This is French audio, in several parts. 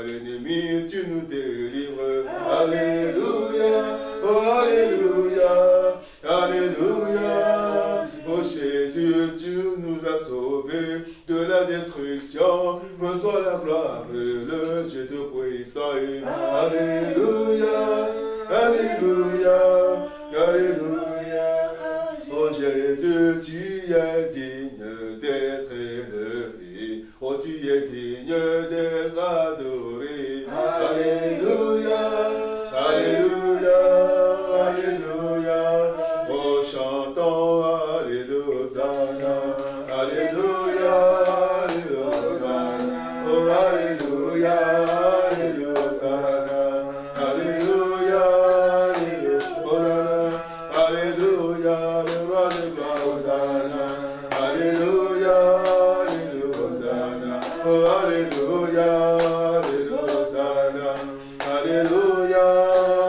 l'ennemi, tu nous délivres. Alléluia, oh Alléluia, Alléluia. Oh Jésus, tu nous as sauvés de la destruction. Reçois la gloire, le Dieu tout-puissant. Alléluia, Alléluia, Alléluia. Oh Jésus, tu es digne d'être élevé. Oh, tu es digne d'être adoré. Alléluia, Alléluia, Alléluia. Oh, chantons Alléluia, Alléluia, Alléluia. Oh, Alléluia, Alléluia, Alléluia, Alléluia, Alléluia, le roi de gloire, Alléluia, Alléluia, oh, Alléluia, Alléluia, Alléluia,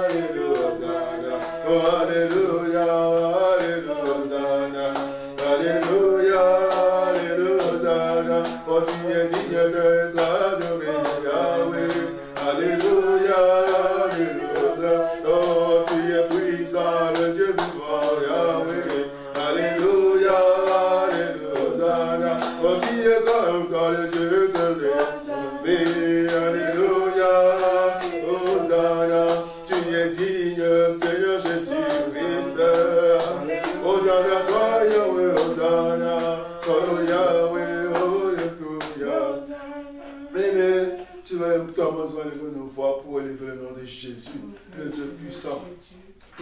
Alléluia, oh, Alléluia, Alléluia, Alléluia, Alléluia, oh, tu es digne d'être adoré, Yahweh, Alléluia, Alléluia, oh, tu es puissant, le Dieu vivant, Yahweh, Alléluia, Alléluia, oh, qui est comme toi, le Dieu de l'éternité, Alléluia, Hosanna, tu es digne, Seigneur Jésus-Christ, Hosanna, toi, Yahweh, Hosanna, oh, Yahweh, oh, Alléluia. Amen. Tu vas besoin de lever nos voix pour élever le nom de Jésus, le Dieu puissant,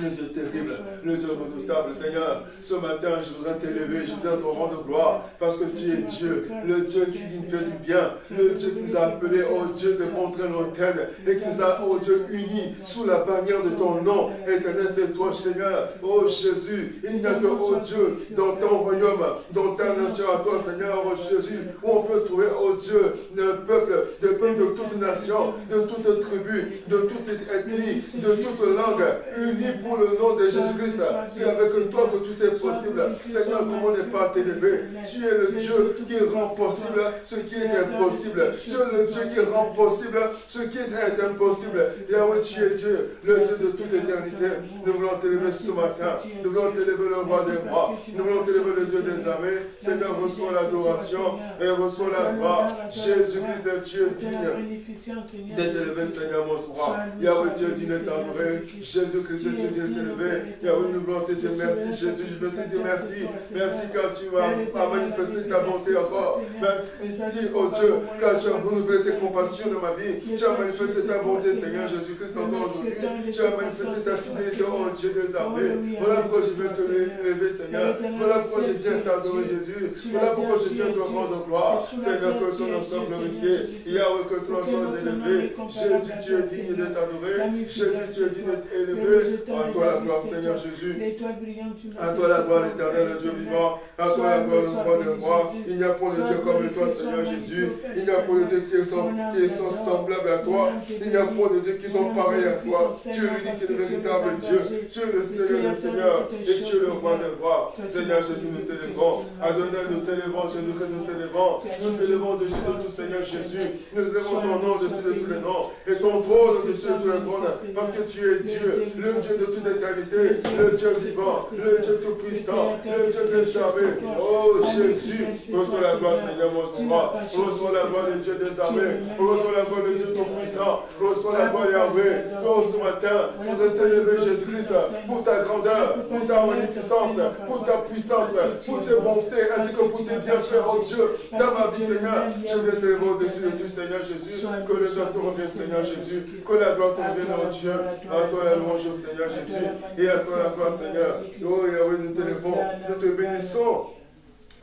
le Dieu terrible, le Dieu redoutable. Seigneur, ce matin, je voudrais t'élever, je voudrais te rendre gloire, parce que tu es Dieu, le Dieu qui nous fait du bien, le Dieu qui nous a appelés, oh Dieu, de contrées lointaines, et qui nous a, oh Dieu, unis sous la bannière de ton nom. Éternel, c'est toi, Seigneur. Oh Jésus, il n'y a que, oh Dieu, dans ton royaume, dans ta nation à toi, Seigneur, oh Jésus, où on peut trouver, oh Dieu, un peuple de toute nation, de toute tribu, de toute ethnie, de toute langue, unis pour le nom de Jésus-Christ. C'est avec toi que tout est possible. Seigneur, comment ne pas t'élever? Tu es le Dieu qui rend possible ce qui est impossible. Tu es le Dieu qui rend possible ce qui est impossible. Yahweh, tu es Dieu, le Dieu de toute éternité. Nous voulons t'élever ce matin. Nous voulons t'élever le roi des rois. Nous voulons t'élever le Dieu des armées. Seigneur, reçois l'adoration et reçois la gloire. Jésus-Christ, tu es digne d'être élevé, Seigneur, mon roi. Yahweh, tu es digne d'être adoré. Jésus-Christ, tu es digne d'être élevé. Yahweh, nous voulons te dire merci. Jésus, je veux te dire merci. Merci car tu m'as manifesté ta bonté encore. Merci, oh Dieu, car tu as renouvelé tes compassions dans ma vie. Tu as manifesté ta bonté, Seigneur Jésus-Christ, encore aujourd'hui. Tu as manifesté ta fidélité, oh Dieu des armées. Voilà pourquoi je viens te élever, Seigneur. Voilà pourquoi je viens t'adorer, Jésus. Voilà pourquoi je viens te rendre gloire. Seigneur, que ton nom soit glorifié. Yahweh, que ton nom soit élevé. Jésus, tu es digne d'être adoré. Jésus, tu es digne d'être élevé. À toi la gloire, Seigneur Jésus. À toi la gloire, l'éternel, le Dieu vivant. À toi la gloire, le roi des rois. Il n'y a pas de Dieu comme toi, Seigneur Jésus. Il n'y a pas de Dieu qui sont semblables à toi. Il n'y a pas de Dieu qui sont pareils à toi. Tu es l'unique et le véritable Dieu. Tu es le Seigneur des seigneurs. Et tu es le roi des rois. Seigneur Jésus, nous t'élevons. Adonai, nous t'élevons. Jésus-Christ, nous t'élevons. Nous t'élevons au-dessus de tout, Seigneur Jésus. Nous élevons ton nom au-dessus de tous les noms. Et ton trône au-dessus de tous les trônes. Parce que tu es Dieu, le Dieu de toute éternité, le Dieu vivant, le Dieu tout-puissant, le Dieu des armées. Oh Jésus, reçois la gloire, Seigneur, mon roi. Reçois la gloire du Dieu des armées. Reçois la gloire du Dieu tout-puissant. Reçois la gloire, Yahweh. Toi, ce matin, je voudrais t'élever, Jésus-Christ, pour ta grandeur, pour ta magnificence, pour ta puissance, pour tes bontés, ainsi que pour tes bienfaits, oh Dieu, dans ma vie, Seigneur. Je viens t'élever au-dessus de tout, Seigneur Jésus. Que le gloire te revienne, Seigneur Jésus. Que la gloire te revienne, oh Dieu. À toi la louange, Seigneur Jésus. Et à toi la gloire, Seigneur. Oh Yahweh, nous t'élevons, nous te bénissons.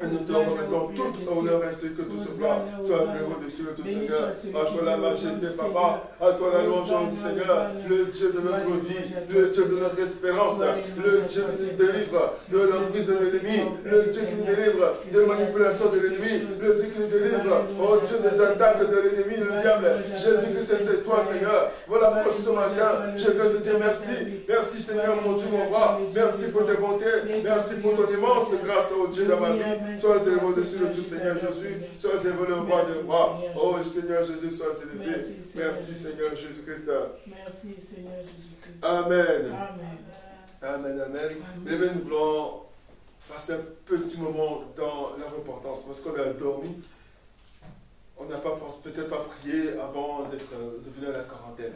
Et nous te remettons toute honneur ainsi que toute gloire soit zéro dessus de tout, Seigneur. À toi la majesté, Papa. À toi la louange, Seigneur. Le Dieu de notre vie, le Dieu de notre espérance, le Dieu qui nous délivre de l'emprise de l'ennemi, le Dieu qui nous délivre de la manipulation de l'ennemi, le Dieu qui nous délivre, oh Dieu, des attaques de l'ennemi, le diable. Jésus-Christ, c'est toi, Seigneur. Voilà pourquoi ce matin, je viens te dire merci. Merci, Seigneur, mon Dieu, mon roi. Merci pour tes bontés. Merci pour ton immense grâce, oh Dieu, dans ma vie. Sois élevé au-dessus de tout, Seigneur Jésus. Sois élevé le roi des rois. Oh Seigneur Jésus, sois élevé. Merci Seigneur Jésus-Christ. Merci Seigneur Jésus-Christ. Amen. Amen. Amen. Mais nous voulons passer un petit moment dans la repentance parce qu'on a dormi. On n'a pas peut-être pas prié avant de venir à la quarantaine.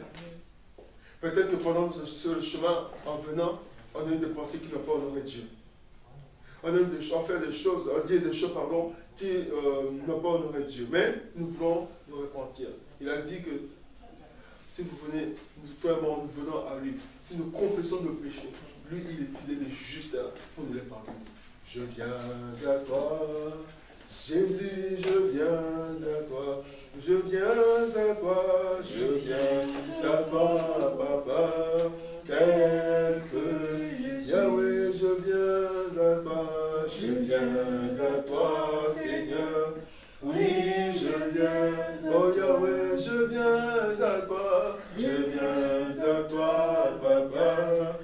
Peut-être que pendant ce chemin, en venant, on a eu des pensées qui n'ont pas honoré Dieu. On a eu fait des choses, on dit des choses, pardon, qui n'ont pas honoré Dieu. Mais nous voulons nous repentir. Il a dit que si vous venez, toi et moi, nous venons à lui. Si nous confessons nos péchés, lui, il est fidèle et juste pour nous les pardonner. Je viens à toi, Jésus, je viens à toi. Je viens à toi, je viens à toi, Papa. Yahweh, je viens à toi, je viens à toi, Seigneur. Oui, je viens, oh Yahweh, je viens à toi, je viens à toi, Papa.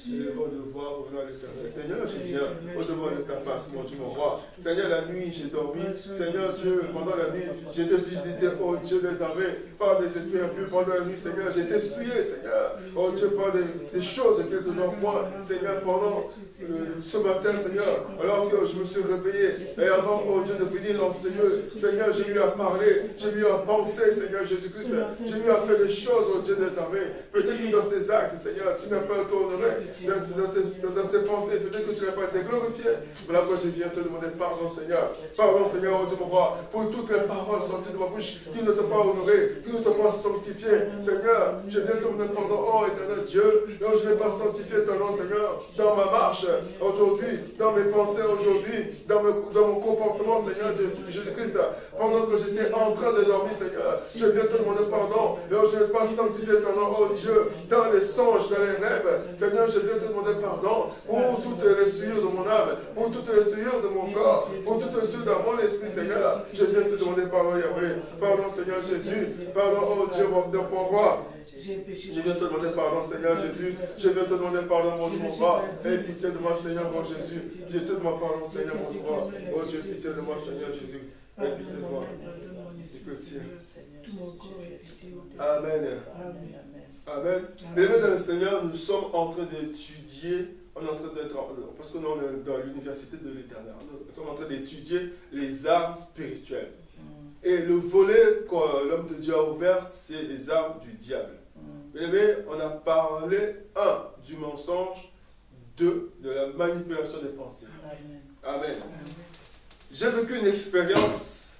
Élevons de voix au nom du Seigneur. Seigneur, je viens au-devant de ta face, mon Dieu, mon roi. Seigneur, la nuit, j'ai dormi. Seigneur Dieu, pendant la nuit, j'ai été visité, oh Dieu des armées, par des esprits impurs. Pendant la nuit, Seigneur, j'ai été souillé, Seigneur. Oh Dieu, par des choses que tu donnes moi, Seigneur, pendant ce matin, Seigneur, alors que je me suis réveillé, et avant, oh Dieu, de venir dans ce lieu, Seigneur, j'ai eu à parler, j'ai eu à penser, Seigneur Jésus-Christ, j'ai eu à faire des choses, oh Dieu des armées. Peut-être que dans ces actes, Seigneur, tu n'as pas été honoré, dans ces pensées, peut-être que tu n'as pas été glorifié. Voilà pourquoi je viens te demander pardon, Seigneur. Pardon, Seigneur, oh Dieu, mon roi, pour toutes les paroles sorties de ma bouche qui ne t'ont pas honoré, qui ne t'ont pas sanctifié. Seigneur, je viens te demander pardon, oh éternel Dieu, non, je n'ai pas sanctifié ton nom, Seigneur, dans ma marche aujourd'hui, dans mes pensées aujourd'hui, dans mon comportement, Seigneur Jésus-Christ. Pendant que j'étais en train de dormir, Seigneur, je viens te demander pardon, non, je n'ai pas sanctifié ton nom, oh Dieu, dans les songes, dans les rêves. Seigneur, je viens te demander pardon pour toutes les souillures de mon âme, pour toutes les souillures de mon corps, pour toutes les souillures de mon esprit, Seigneur. Je viens te demander pardon, Yahweh. Pardon, Seigneur Jésus. Pardon, oh Dieu, mon roi. Je viens te demander pardon, Seigneur Jésus. Je viens te demander pardon, mon Dieu, mon roi. Aie pitié de moi, Seigneur, mon Jésus. Je te demande pardon, Seigneur, mon roi. Oh Dieu, pitié de moi, Seigneur Jésus. Aie pitié de moi. Amen. Amen. Bien-aimés dans le Seigneur, nous sommes en train d'étudier, on est en train d'être, parce que nous on est dans l'université de l'Éternel, nous sommes en train d'étudier les armes spirituelles. Et le volet que l'homme de Dieu a ouvert, c'est les armes du diable. Bien-aimés, on a parlé, 1, du mensonge, 2, de la manipulation des pensées. Amen. J'ai vécu une expérience,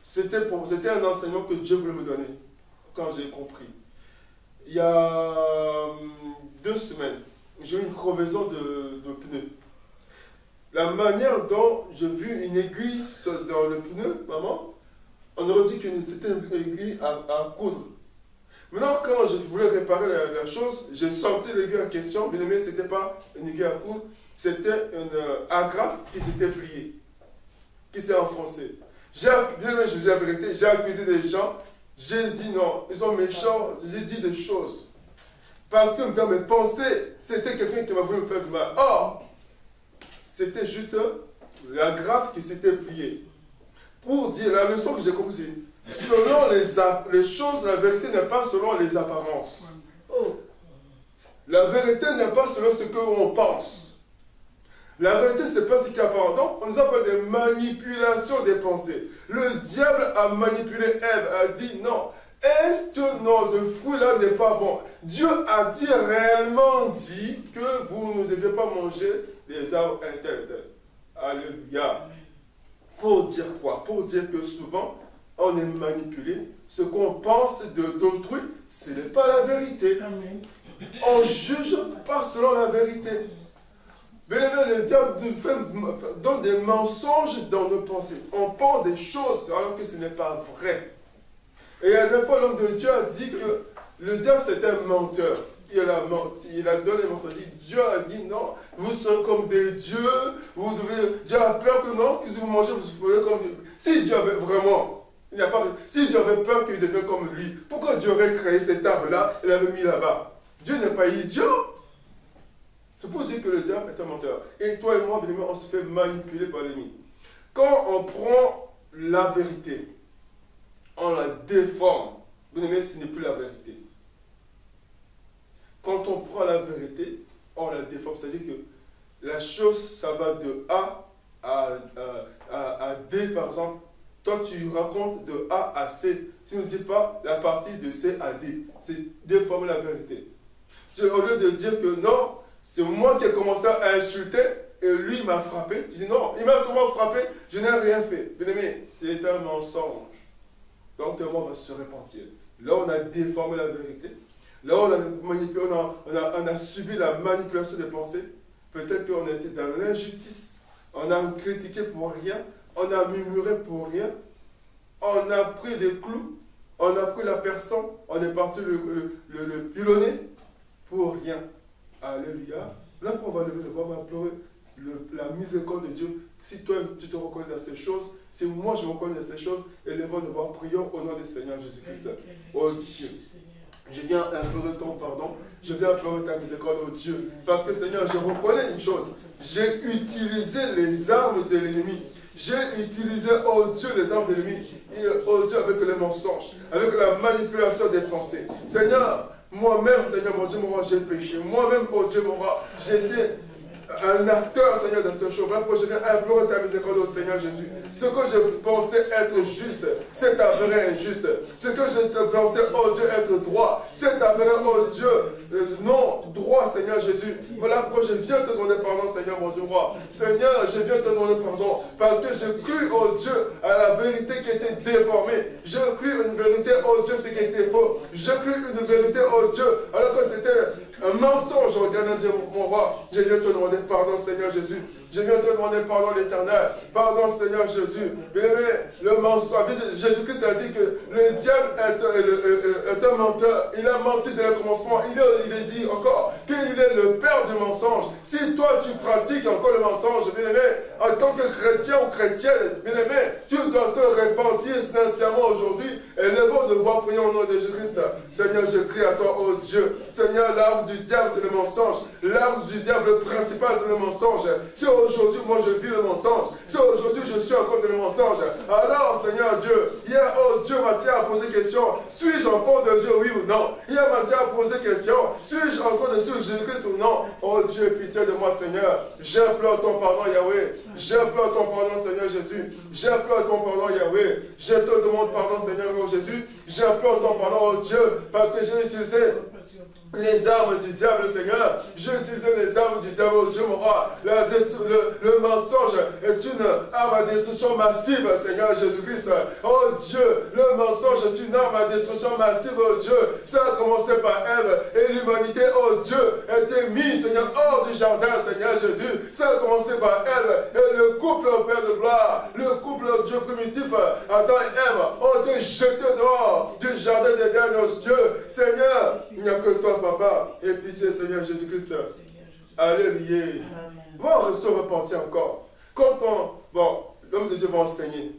c'était un enseignement que Dieu voulait me donner, quand j'ai compris. Il y a 2 semaines, j'ai eu une crevaison de pneu. La manière dont j'ai vu une aiguille dans le pneu, maman, on aurait dit que c'était une aiguille à coudre. Maintenant, quand je voulais réparer la chose, j'ai sorti l'aiguille en question. Bien aimé, ce n'était pas une aiguille à coudre, c'était une agrafe qui s'était pliée, qui s'est enfoncée. Bien aimé, je vous dis la vérité, j'ai accusé des gens. J'ai dit non, ils sont méchants, j'ai dit des choses. Parce que dans mes pensées, c'était quelqu'un qui m'a voulu me faire du mal. Or, c'était juste la graffe qui s'était pliée. Pour dire, la leçon que j'ai comprise, selon les choses, la vérité n'est pas selon les apparences. La vérité n'est pas selon ce qu'on pense. La vérité, ce n'est pas ce qui apparaît. Donc, on nous appelle des manipulations des pensées. Le diable a manipulé Ève, a dit non. Est-ce non, le fruit-là n'est pas bon? Dieu a dit réellement dit que vous ne devez pas manger les arbres interdits. Alléluia. Pour dire quoi? Pour dire que souvent, on est manipulé. Ce qu'on pense d'autrui, ce n'est pas la vérité. On juge pas selon la vérité. Bien-aimé, le diable nous donne des mensonges dans nos pensées. On pense des choses alors que ce n'est pas vrai. Et à des fois, l'homme de Dieu a dit que le diable c'est un menteur. Il a menti, il a donné le mensonge. Dieu a dit non, vous serez comme des dieux, Dieu a peur que non, que si vous mangez, vous ferez comme lui. Si Dieu avait vraiment, si Dieu avait peur qu'il devienne comme lui, pourquoi Dieu aurait créé cet arbre-là et l'avait mis là-bas? Dieu n'est pas idiot. C'est pour dire que le diable est un menteur. Et toi et moi, bien-aimés, on se fait manipuler par l'ennemi. Quand on prend la vérité, on la déforme. Bien-aimés, ce n'est plus la vérité. Quand on prend la vérité, on la déforme. C'est-à-dire que la chose, ça va de A à D, par exemple. Toi, tu racontes de A à C. Tu ne dis pas la partie de C à D. C'est déformer la vérité. Au lieu de dire que non, c'est moi qui ai commencé à insulter et lui m'a frappé. Tu dis non, il m'a sûrement frappé, je n'ai rien fait. Bien aimé, c'est un mensonge. Donc le mot va se repentir. Là, on a déformé la vérité. Là, on a manipulé, on a subi la manipulation des pensées. Peut-être qu'on a été dans l'injustice. On a critiqué pour rien. On a murmuré pour rien. On a pris des clous. On a pris la personne. On est parti le pilonner pour rien. Alléluia. Là, on va lever le voix, on va pleurer la miséricorde de Dieu. Si toi, tu te reconnais dans ces choses, si moi, je me reconnais dans ces choses, élevons nos voix, prions au nom du Seigneur Jésus-Christ. Oh Dieu, je viens implorer ton pardon. Je viens implorer ta miséricorde, oh Dieu. Parce que Seigneur, je reconnais une chose. J'ai utilisé les armes de l'ennemi. J'ai utilisé, oh Dieu, les armes de l'ennemi. Et oh Dieu, avec les mensonges, avec la manipulation des pensées. Seigneur, moi-même, Seigneur, mon Dieu, mon roi, j'ai péché. Moi-même, oh Dieu, mon roi, j'étais un acteur, Seigneur, de ce show. Voilà pourquoi je viens implorer ta miséricorde au Seigneur Jésus. Ce que je pensais être juste, c'est avéré injuste. Ce que je pensais, oh Dieu, être droit, c'est avéré, oh Dieu, non droit, Seigneur Jésus. Voilà pourquoi je viens te demander pardon, Seigneur, mon Dieu, roi. Seigneur, je viens te demander pardon, parce que j'ai cru, oh Dieu, à la vérité qui était déformée. J'ai cru une vérité, oh Dieu, ce qui était faux. J'ai cru une vérité, oh Dieu, alors que c'était un mensonge, regardant Dieu, mon roi. Je viens te demander pardon, Seigneur Jésus. Je viens te demander pardon, l'Éternel. Pardon, Seigneur Jésus. Bien-aimé, le mensonge. Jésus-Christ a dit que le diable est un menteur. Il a menti dès le commencement. Il est dit encore qu'il est le père du mensonge. Si toi, tu pratiques encore le mensonge, bien-aimé, en tant que chrétien ou chrétienne, bien-aimé, tu dois te repentir sincèrement aujourd'hui. Et levons de voix, prions au nom de Jésus-Christ. Seigneur, je crie à toi, oh Dieu. Seigneur, l'arme du diable, c'est le mensonge. L'arme du diable principal, c'est le mensonge. Si aujourd'hui, moi, je vis le mensonge, si aujourd'hui, je suis encore dans le mensonge, alors, Seigneur Dieu, hier, oh Dieu, Matthieu a posé question, suis-je enfant de Dieu, oui ou non? Hier, Matthieu a posé question, suis-je encore de suivre Jésus-Christ ou non? Oh Dieu, pitié de moi, Seigneur. J'implore ton pardon, Yahweh. J'implore ton pardon, Seigneur Jésus. J'implore ton pardon, Yahweh. Je te demande pardon, Seigneur, oh Jésus. J'implore ton pardon, oh Dieu, parce que j'ai utilisé les armes du diable, Seigneur. J'ai utilisé les armes du diable, oh Dieu, mon roi. Le mensonge est une arme à destruction massive, Seigneur Jésus-Christ. Oh Dieu, le mensonge est une arme à destruction massive, oh Dieu. Ça a commencé par Ève et l'humanité, oh Dieu, a été mise, Seigneur, hors du jardin, Seigneur Jésus. Ça a commencé par Ève et le couple, au Père de gloire, le couple, oh Dieu primitif, Adam et Ève, ont été jetés dehors du jardin d'Éden, oh Dieu. Seigneur, il n'y a que toi, Papa, et pitié, Seigneur Jésus-Christ. Alléluia. On se repentir encore. Quand l'homme de Dieu va enseigner,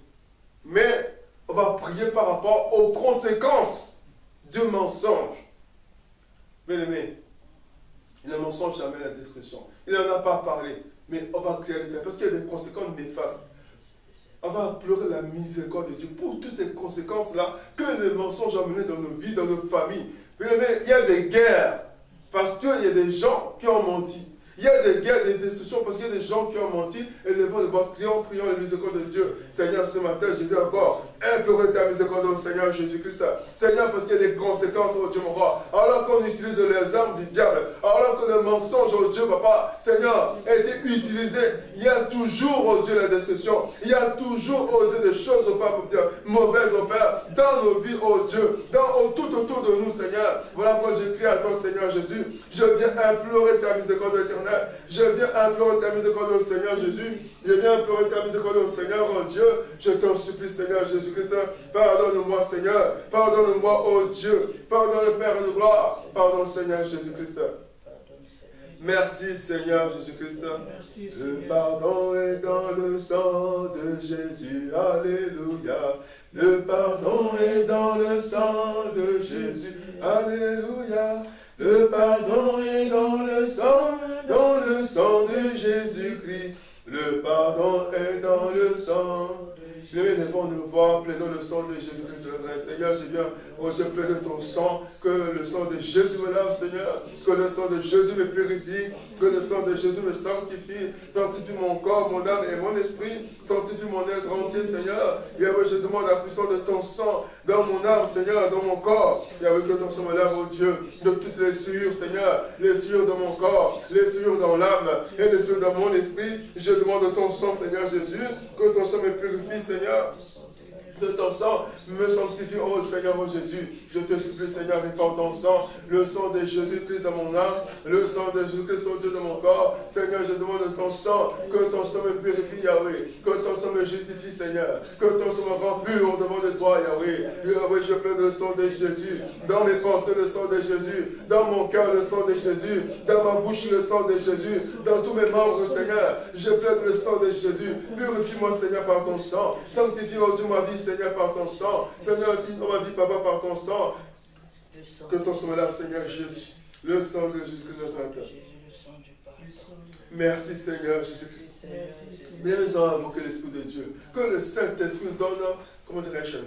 mais on va prier par rapport aux conséquences du mensonge. Bien aimé, le mensonge amène la destruction. Il n'en a pas parlé, mais on va crier à l'Éternel parce qu'il y a des conséquences néfastes. On va pleurer la miséricorde de Dieu pour toutes ces conséquences-là que le mensonge a mené dans nos vies, dans nos familles. Bien aimé, il y a des guerres parce qu'il y a des gens qui ont menti. Il y a des guerres, des destructions parce qu'il y a des gens qui ont menti et les vont devoir prions la miséricorde de Dieu. Seigneur, ce matin, je viens encore implorer ta miséricorde au Seigneur Jésus-Christ. Seigneur, parce qu'il y a des conséquences, oh Dieu mon roi. Alors qu'on utilise les armes du diable, alors que le mensonge, oh Dieu, Papa, Seigneur, a été utilisé, il y a toujours, oh Dieu, la destruction. Il y a toujours, oh Dieu, des choses, oh Père, mauvaises, oh Père, dans nos vies, oh Dieu, tout autour de nous, Seigneur. Voilà pourquoi je prie à toi, Seigneur Jésus. Je viens implorer ta miséricorde éternelle. Je viens implorer ta miséricorde au Seigneur Jésus. Je viens implorer ta miséricorde au Seigneur, oh Dieu. Je t'en supplie, Seigneur Jésus-Christ. Pardonne-moi, Seigneur. Pardonne-moi, oh Dieu. Pardonne le Père de gloire. Pardonne, Seigneur Jésus-Christ. Merci, Seigneur Jésus-Christ. Le pardon est dans le sang de Jésus. Alléluia. Le pardon est dans le sang de Jésus. Alléluia. Le pardon est dans le sang, dans Bien-aimé, devons-nous voir, plaidons le sang de Jésus-Christ de Nazareth. Seigneur, je plaide ton sang, que le sang de Jésus me lave, Seigneur, que le sang de Jésus me purifie, que le sang de Jésus me sanctifie mon corps, mon âme et mon esprit, sanctifie mon être entier, Seigneur. Yahweh, je demande la puissance de ton sang dans mon âme, Seigneur, dans mon corps. Yahweh, que ton sang me lave, oh Dieu, de toutes les souillures, Seigneur, les souillures dans mon corps, les souillures dans l'âme et les souillures dans mon esprit. Je demande ton sang, Seigneur Jésus, que ton sang me purifie, Seigneur. Que ton sang me sanctifie, oh Seigneur, oh Jésus. Je te supplie, Seigneur, répands ton sang, le sang de Jésus-Christ dans mon âme, le sang de Jésus-Christ, oh Dieu, dans mon corps. Seigneur, je demande ton sang, que ton sang me purifie, Yahweh, que ton sang me justifie, Seigneur, que ton sang me rend pur devant de toi, Yahweh. Yahweh, je plaide le sang de Jésus, dans mes pensées, le sang de Jésus, dans mon cœur, le sang de Jésus, dans ma bouche, le sang de Jésus, dans tous mes membres, Seigneur, je plaide le sang de Jésus. Purifie-moi, Seigneur, par ton sang. Sanctifie, oh Dieu, ma vie, Seigneur, par ton sang. Seigneur, dis dans ma vie, Papa, par ton sang. Que ton sang me lave, Seigneur Jésus. Le sang de Jésus-Christ de Nazareth. Merci, Seigneur Jésus-Christ. Bien, nous avons invoqué l'Esprit de Dieu. Que le Saint-Esprit nous donne, comment dirais-je,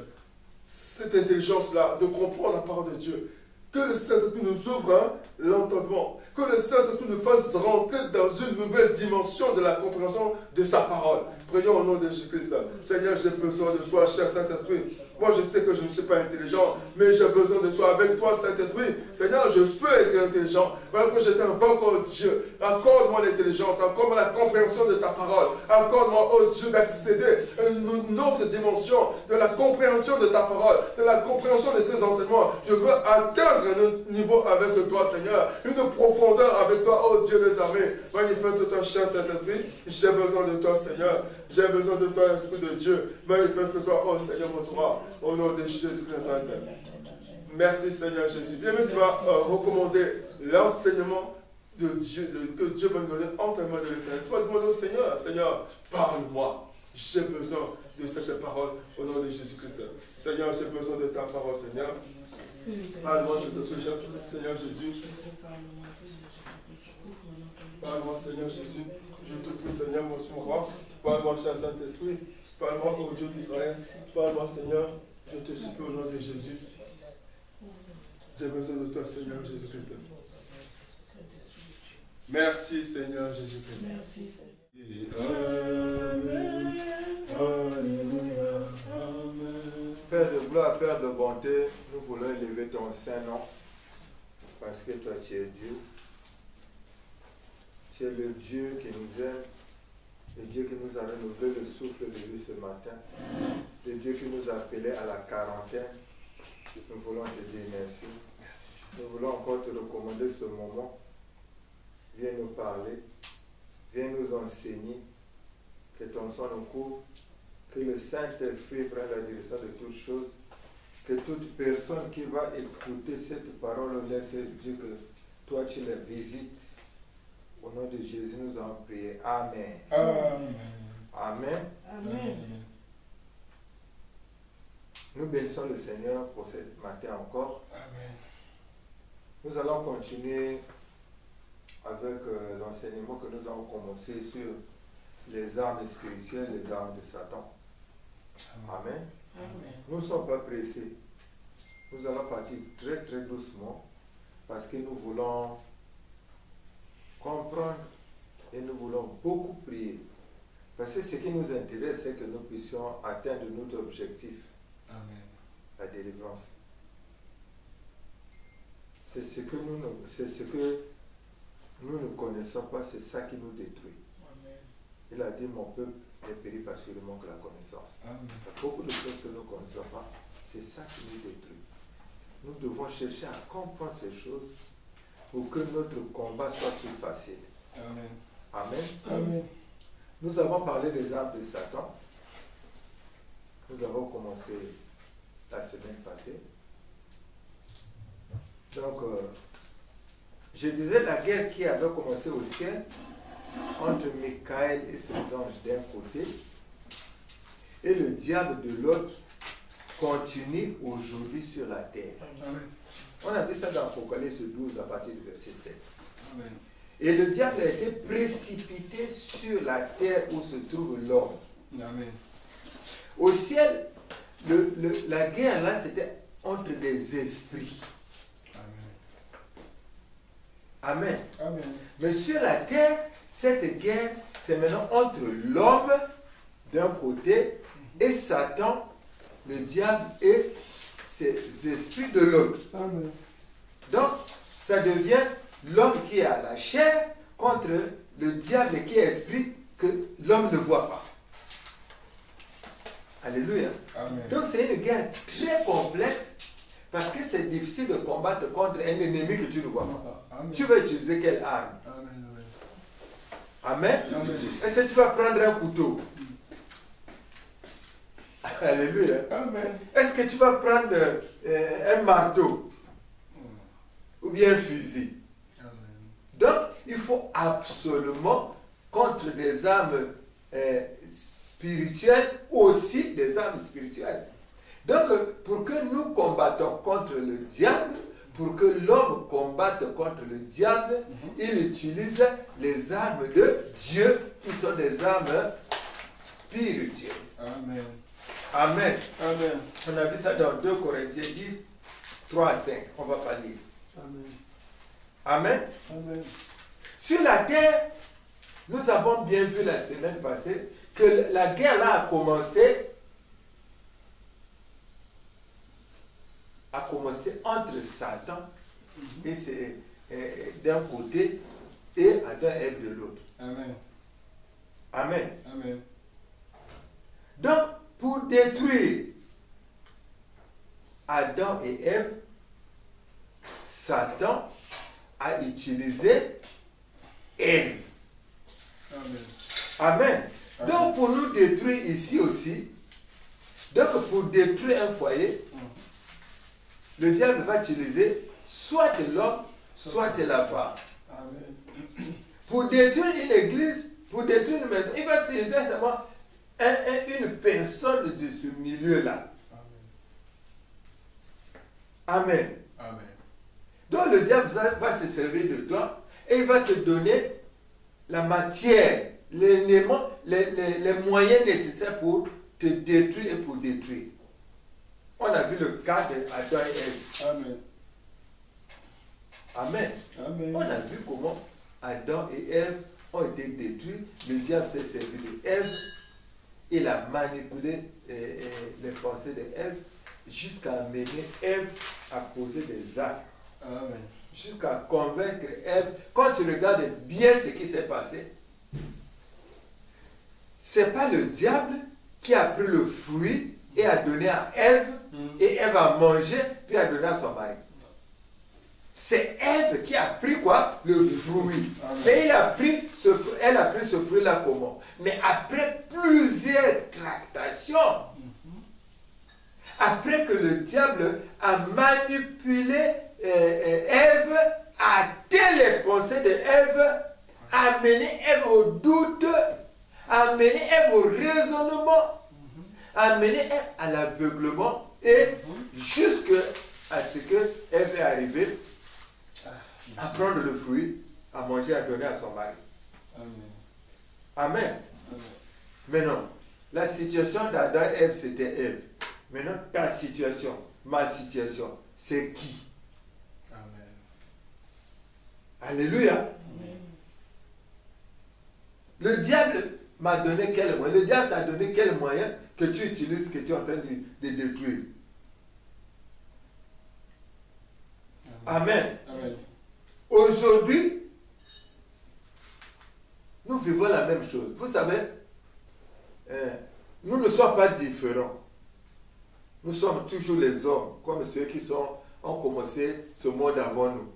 cette intelligence-là de comprendre la parole de Dieu. Que le Saint-Esprit nous ouvre l'entendement. Que le Saint-Esprit nous fasse rentrer dans une nouvelle dimension de la compréhension de sa parole. Prions au nom de Jésus-Christ. Seigneur, j'ai besoin de toi, cher Saint-Esprit. Moi, je sais que je ne suis pas intelligent, mais j'ai besoin de toi. Avec toi, Saint-Esprit, Seigneur, je peux être intelligent. Voilà que je t'invoque, oh Dieu. Accorde-moi l'intelligence, accorde-moi la compréhension de ta parole. Accorde-moi, oh Dieu, d'accéder à une autre dimension de la compréhension de ta parole, de la compréhension de ces enseignements. Je veux atteindre un autre niveau avec toi, Seigneur. Une profondeur avec toi, oh Dieu des armées. Manifeste-toi, cher Saint-Esprit. J'ai besoin de toi, Seigneur. J'ai besoin de toi, l'Esprit de Dieu. Manifeste-toi, oh Seigneur, mon roi. Au nom de Jésus-Christ. Merci Seigneur Jésus. Bien, tu vas recommander l'enseignement de Dieu, que Dieu va nous donner entre les mains de l'Éternel. Tu vas demander au Seigneur, Seigneur, parle-moi. J'ai besoin de cette parole au nom de Jésus-Christ. Seigneur, j'ai besoin de ta parole, Seigneur. Parle-moi, je te prie, Seigneur Jésus. Parle-moi, Seigneur Jésus. Je te prie, Seigneur, mon roi. Parle-moi, cher Saint-Esprit. Parle-moi, ô Dieu d'Israël. Parle-moi, Seigneur. Je te supplie au nom de Jésus. J'ai besoin de toi, Seigneur Jésus-Christ. Merci, Seigneur Jésus-Christ. Merci. Amen. Alléluia. Amen. Père de gloire, Père de bonté, nous voulons élever ton saint nom parce que toi, tu es Dieu. Tu es le Dieu qui nous aime. Le Dieu qui nous a renouvelé le souffle de vie ce matin, le Dieu qui nous a appelés à la quarantaine, nous voulons te dire merci. Nous voulons encore te recommander ce moment. Viens nous parler, viens nous enseigner, que ton sang nous couvre, que le Saint-Esprit prenne la direction de toutes choses, que toute personne qui va écouter cette parole, laisse Dieu que toi tu la visites. Au nom de Jésus, nous allons prier. Amen. Amen. Amen. Amen. Nous bénissons le Seigneur pour ce matin encore. Amen. Nous allons continuer avec l'enseignement que nous avons commencé sur les armes spirituelles, les armes de Satan. Amen. Amen. Nous ne sommes pas pressés. Nous allons partir très très doucement parce que nous voulons comprendre et nous voulons beaucoup prier. Parce que ce qui nous intéresse, c'est que nous puissions atteindre notre objectif. Amen. La délivrance. C'est ce que nous ne connaissons pas, c'est ça qui nous détruit. Amen. Il a dit, mon peuple est péri parce qu'il manque la connaissance. Amen. Il y a beaucoup de choses que nous ne connaissons pas, c'est ça qui nous détruit. Nous devons chercher à comprendre ces choses pour que notre combat soit plus facile. Amen. Amen. Amen. Nous avons parlé des armes de Satan. Nous avons commencé la semaine passée. Donc, je disais la guerre qui avait commencé au ciel entre Michael et ses anges d'un côté et le diable de l'autre continue aujourd'hui sur la terre. Amen. On a vu ça dans Apocalypse 12 à partir du verset 7. Amen. Et le diable a été précipité sur la terre où se trouve l'homme. Amen. Au ciel, la guerre là, c'était entre des esprits. Amen. Amen. Mais sur la terre, cette guerre, c'est maintenant entre l'homme d'un côté et Satan, le diable et ses esprits de l'autre. Amen. Donc, ça devient l'homme qui a la chair contre le diable qui est esprit que l'homme ne voit pas. Alléluia. Amen. Donc, c'est une guerre très complexe parce que c'est difficile de combattre contre un ennemi que tu ne vois pas. Amen. Tu vas utiliser quelle arme? Amen. Amen. Amen. Est-ce que tu vas prendre un couteau? Alléluia. Amen. Est-ce que tu vas prendre un marteau? Ou bien un fusil? Amen. Donc, il faut absolument, contre des armes spirituelles, aussi des armes spirituelles. Donc, pour que nous combattons contre le diable, pour que l'homme combatte contre le diable, il utilise les armes de Dieu, qui sont des armes spirituelles. Amen. Amen. Amen. On a vu ça dans 2 Corinthiens 10, 3 à 5. On ne va pas lire. Amen. Amen. Amen. Sur la terre, nous avons bien vu la semaine passée que la guerre là a commencé entre Satan et d'un côté et Adam et Ève de l'autre. Amen. Amen. Amen. Donc, pour détruire Adam et Ève, Satan a utilisé Ève. Amen. Amen. Donc, pour nous détruire ici aussi, donc pour détruire un foyer, le diable va utiliser soit l'homme, soit la femme. Amen. Pour détruire une église, pour détruire une maison, il va utiliser seulement une personne de ce milieu-là. Amen. Amen. Donc le diable va se servir de toi et il va te donner la matière, l'élément, les moyens nécessaires pour te détruire et pour détruire. On a vu le cas d'Adam et Ève. Amen. Amen. Amen. On a vu comment Adam et Ève ont été détruits. Le diable s'est servi de Ève. Il a manipulé les pensées d'Ève jusqu'à amener Ève à poser des actes. Amen. Jusqu'à convaincre Ève. Quand tu regardes bien ce qui s'est passé, ce n'est pas le diable qui a pris le fruit et a donné à Ève, et Ève a mangé, puis a donné à son mari. C'est Ève qui a pris quoi? Le fruit. Amen. Et elle a pris ce fruit-là comment? Mais après plusieurs tractations, après que le diable a manipulé Ève, a tel les pensées de Ève, a mené Ève au doute, a mené Ève au raisonnement, a mené Ève à l'aveuglement, et jusqu'à ce que Ève est arrivée à prendre le fruit, à manger, à donner à son mari. Amen. Amen. Amen. Maintenant, la situation d'Adam et Ève, c'était Ève. Maintenant, ta situation, ma situation, c'est qui? Amen. Alléluia. Amen. Le diable m'a donné quel moyen? Le diable t'a donné quel moyen que tu utilises, que tu es en train de détruire? Amen. Amen. Aujourd'hui, nous vivons la même chose. Vous savez, nous ne sommes pas différents. Nous sommes toujours les hommes, comme ceux qui ont commencé ce monde avant nous.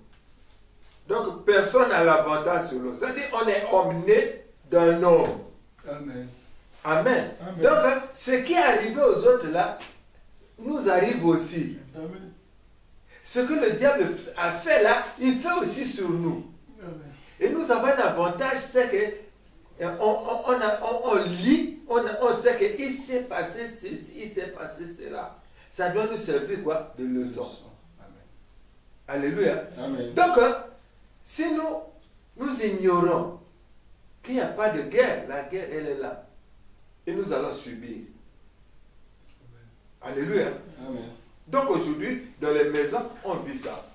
Donc, personne n'a l'avantage sur nous. C'est-à-dire qu'on est emmené d'un homme. Amen. Amen. Amen. Donc, ce qui est arrivé aux autres là, nous arrive aussi. Amen. Ce que le diable a fait là, il fait aussi sur nous. Amen. Et nous avons un avantage, c'est que on lit, on sait qu'il s'est passé ceci, il s'est passé cela. Ça doit nous servir quoi? De leçon. Amen. Alléluia. Amen. Donc, si nous ignorons qu'il n'y a pas de guerre, la guerre elle est là. Et nous allons subir. Alléluia. Amen. Donc aujourd'hui, dans les maisons, on vit ça.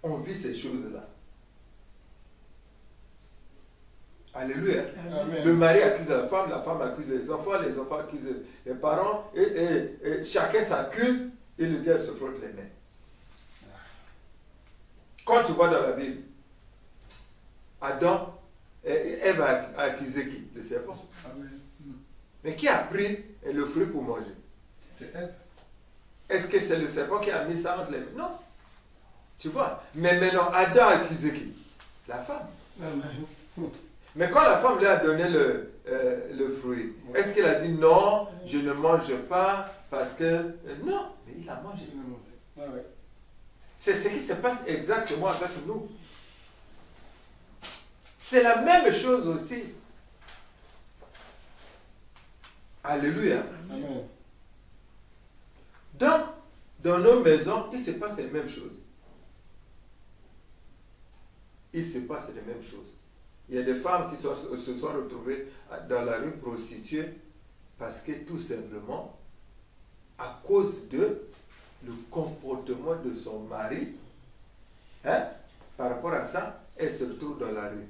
On vit ces choses-là. Alléluia. Amen. Le mari accuse la femme accuse les enfants accusent les parents, et chacun s'accuse, et le diable se frotte les mains. Quand tu vois dans la Bible, Adam, Ève a accusé qui? Le serpent. Amen. Mais qui a pris le fruit pour manger? C'est Ève. Est-ce que c'est le serpent qui a mis ça entre les mains? Non. Tu vois. Mais maintenant, Adam a accusé qui? La femme. Amen. Mais quand la femme lui a donné le fruit, est-ce qu'elle a dit non, je ne mange pas parce que... non, mais il a mangé. Amen. C'est ce qui se passe exactement avec nous. C'est la même chose aussi. Alléluia. Amen. Donc, dans nos maisons, il se passe les mêmes choses. Il se passe les mêmes choses. Il y a des femmes qui se sont retrouvées dans la rue prostituées parce que tout simplement, à cause de le comportement de son mari, par rapport à ça, elle se retrouve dans la rue.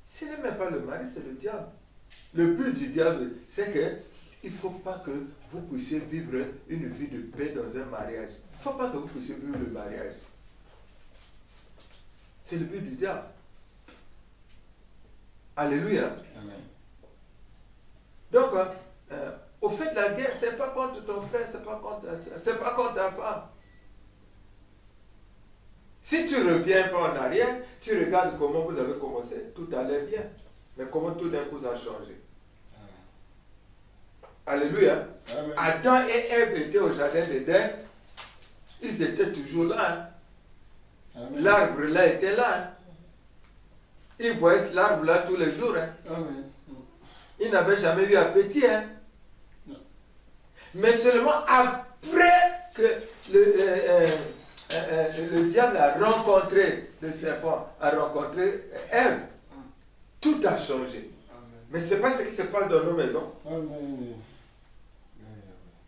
Ce n'est même pas le mari, c'est le diable. Le but du diable, c'est qu'il ne faut pas que vous puissiez vivre une vie de paix dans un mariage. Il ne faut pas que vous puissiez vivre le mariage. C'est le but du diable. Alléluia. Amen. Donc, au fait, la guerre, ce n'est pas contre ton frère, ce n'est pas contre ta soeur, ce n'est pas contre ta femme. Si tu ne reviens pas en arrière, tu regardes comment vous avez commencé, tout allait bien. Mais comment tout d'un coup ça a changé. Alléluia. Amen. Adam et Ève étaient au jardin d'Éden. Ils étaient toujours là. Amen. L'arbre là était là. Ils voyaient l'arbre là tous les jours. Amen. Ils n'avaient jamais eu appétit. Non. Mais seulement après que le diable a rencontré le serpent, a rencontré Ève, tout a changé. Amen. Mais ce n'est pas ce qui se passe dans nos maisons. Amen.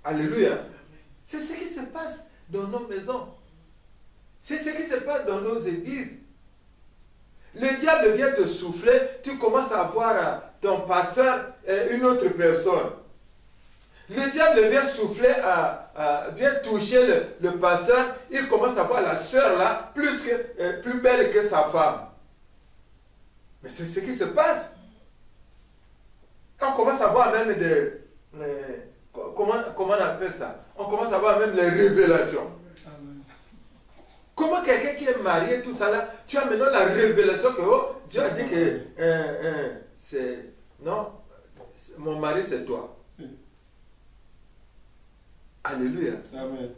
Alléluia. C'est ce qui se passe dans nos maisons. C'est ce qui se passe dans nos églises. Le diable vient te souffler, tu commences à voir ton pasteur une autre personne. Le diable vient souffler, vient toucher le pasteur, il commence à voir la sœur là plus belle que sa femme. Mais c'est ce qui se passe. On commence à voir même comment on appelle ça? On commence à voir même les révélations. Amen. Comment quelqu'un qui est marié, tout ça là, tu as maintenant la révélation que oh, Dieu a dit que c'est... Non, mon mari c'est toi. Alléluia. Amen.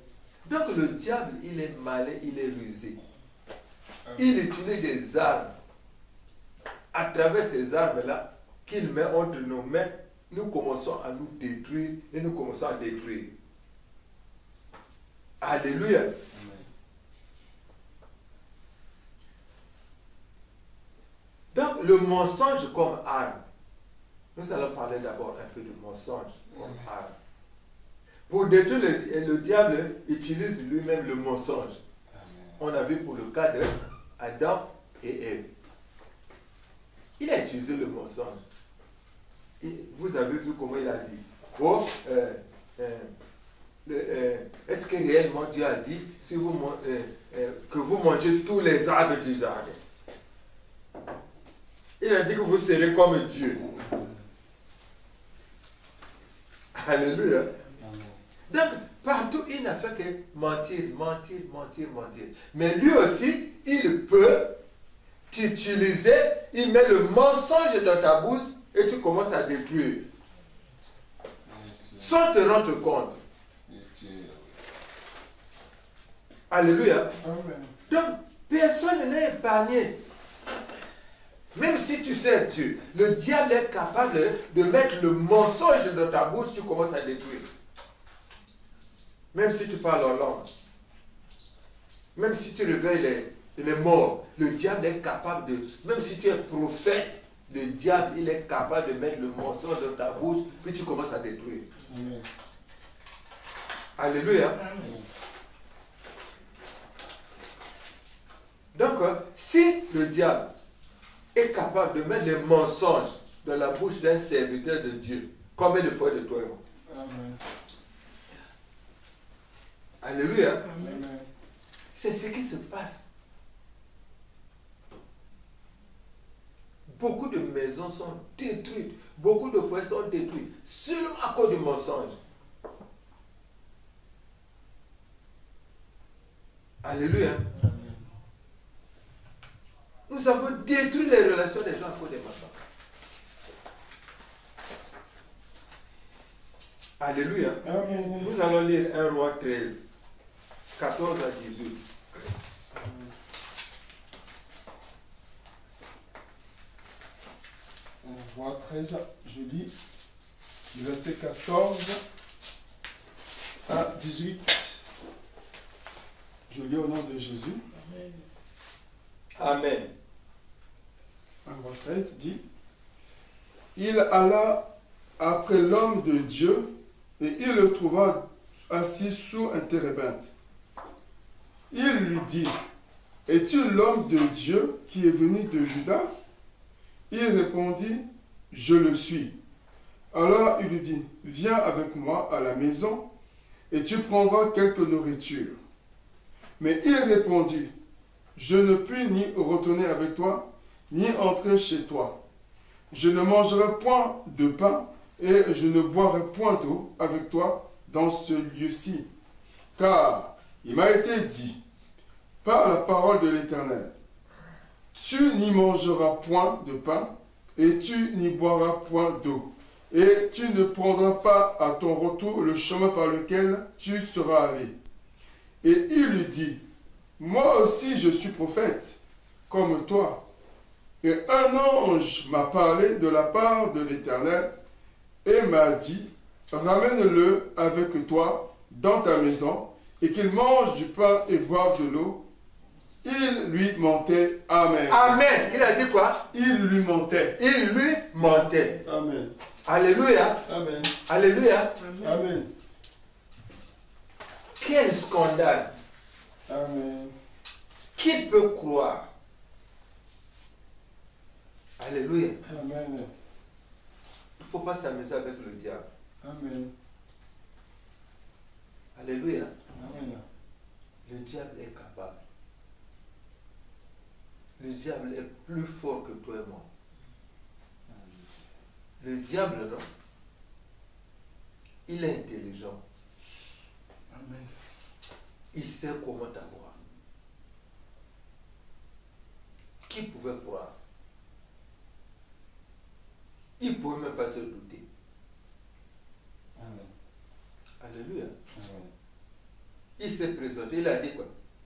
Donc le diable, il est malin, il est rusé. Amen. Il utilise des armes. À travers ces armes-là, qu'il met entre nos mains, nous commençons à nous détruire et nous commençons à détruire. Alléluia. Amen. Donc, le mensonge comme arme. Nous allons parler d'abord un peu du mensonge comme arme. Pour détruire le diable utilise lui-même le mensonge. Amen. On a vu pour le cas d'Adam et Ève. Il a utilisé le mensonge. Vous avez vu comment il a dit. Oh, est-ce que réellement Dieu a dit si vous, que vous mangez tous les arbres du jardin? Il a dit que vous serez comme Dieu. Alléluia. Donc, partout, il n'a fait que mentir. Mais lui aussi, il peut t'utiliser, il met le mensonge dans ta bouche et tu commences à détruire. Sans te rendre compte. Alléluia. Amen. Donc, personne n'est épargné. Même si tu sais Dieu, le diable est capable de mettre le mensonge dans ta bouche, tu commences à détruire. Même si tu parles en langue. Même si tu réveilles les morts, le diable est capable de... Même si tu es prophète, le diable, il est capable de mettre le mensonge dans ta bouche, puis tu commences à détruire. Amen. Alléluia. Amen. Donc, si le diable est capable de mettre les mensonges dans la bouche d'un serviteur de Dieu, combien de fois de toi et moi? Amen. Alléluia. Amen. Amen. C'est ce qui se passe. Beaucoup de maisons sont détruites. Beaucoup de foyers sont détruits seulement à cause du mensonge. Alléluia. Amen. Nous avons détruit les relations des gens à cause des mensonges. Alléluia. Amen. Nous allons lire 1 Roi 13, 14 à 18. Roi 13, je lis le verset 14 à 18. Je lis au nom de Jésus. Amen. Amen. 1 Roi 13 dit: Il alla après l'homme de Dieu et il le trouva assis sous un térébinthe. Il lui dit: Es-tu l'homme de Dieu qui est venu de Juda? Il répondit: Je le suis. Alors il lui dit: Viens avec moi à la maison et tu prendras quelque nourriture. Mais il répondit: Je ne puis ni retourner avec toi, ni entrer chez toi. Je ne mangerai point de pain et je ne boirai point d'eau avec toi dans ce lieu-ci. Car il m'a été dit, par la parole de l'Éternel, tu n'y mangeras point de pain et tu n'y boiras point d'eau. Et tu ne prendras pas à ton retour le chemin par lequel tu seras allé. Et il lui dit: Moi aussi je suis prophète, comme toi. Et un ange m'a parlé de la part de l'Éternel et m'a dit: Ramène-le avec toi dans ta maison et qu'il mange du pain et boive de l'eau. Il lui mentait. Amen. Amen. Il a dit quoi? Il lui mentait. Il lui mentait. Amen. Alléluia. Amen. Alléluia. Amen. Amen. Quel scandale. Amen. Qui peut croire? Alléluia. Amen. Il ne faut pas s'amuser avec le diable. Amen. Alléluia. Amen. Le diable est capable. Le diable est plus fort que toi et moi. Le diable, non? Il est intelligent. Amen. Il sait comment t'avoir. Qui pouvait croire? Il ne pouvait même pas se douter. Amen. Alléluia. Amen. Il s'est présenté, il a dit quoi?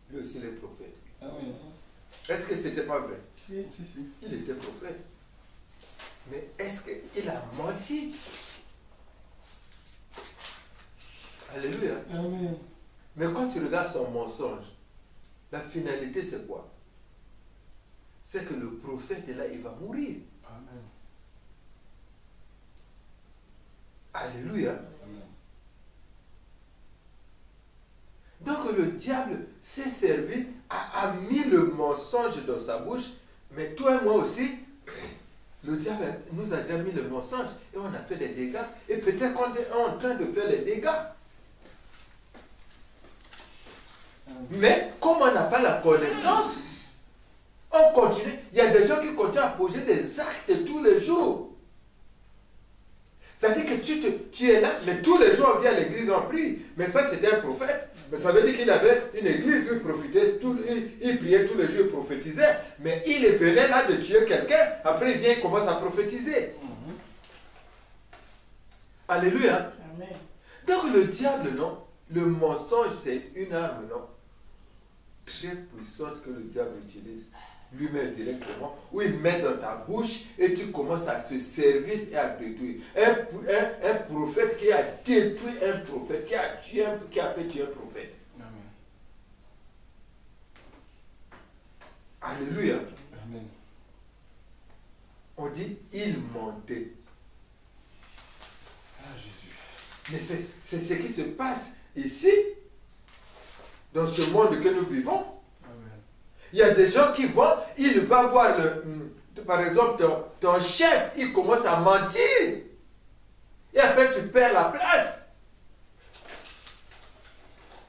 Lui aussi, il est prophète. Amen. Est-ce que ce n'était pas vrai? Si. Si, si. Il était prophète. Mais est-ce qu'il a menti? Alléluia. Amen. Mais quand tu regardes son mensonge, la finalité c'est quoi? C'est que le prophète est là, il va mourir. Amen. Alléluia. Amen. Donc le diable s'est servi, a mis le mensonge dans sa bouche, mais toi et moi aussi, le diable nous a déjà mis le mensonge et on a fait des dégâts. Et peut-être qu'on est en train de faire les dégâts. Mais comme on n'a pas la connaissance, on continue. Il y a des gens qui continuent à poser des actes tous les jours. Ça veut dire que tu es là, mais tous les jours on vient à l'église, on prie. Mais ça, c'était un prophète. Mais ça veut dire qu'il avait une église où il profitait, il priait tous les jours, il prophétisait. Mais il venait là de tuer quelqu'un. Après, il vient, il commence à prophétiser. Alléluia. Amen. Donc le diable, non, le mensonge, c'est une arme, non, très puissante que le diable utilise lui-même directement, où il met dans ta bouche et tu commences à se servir et à détruire. Un prophète qui a détruit un prophète, qui a fait tuer un prophète. Amen. Alléluia. Amen. On dit il montait. Ah, Jésus. Mais c'est ce qui se passe ici, dans ce monde que nous vivons. Amen. Il y a des gens qui vont, il va voir, par exemple, ton chef, il commence à mentir. Et après, tu perds la place.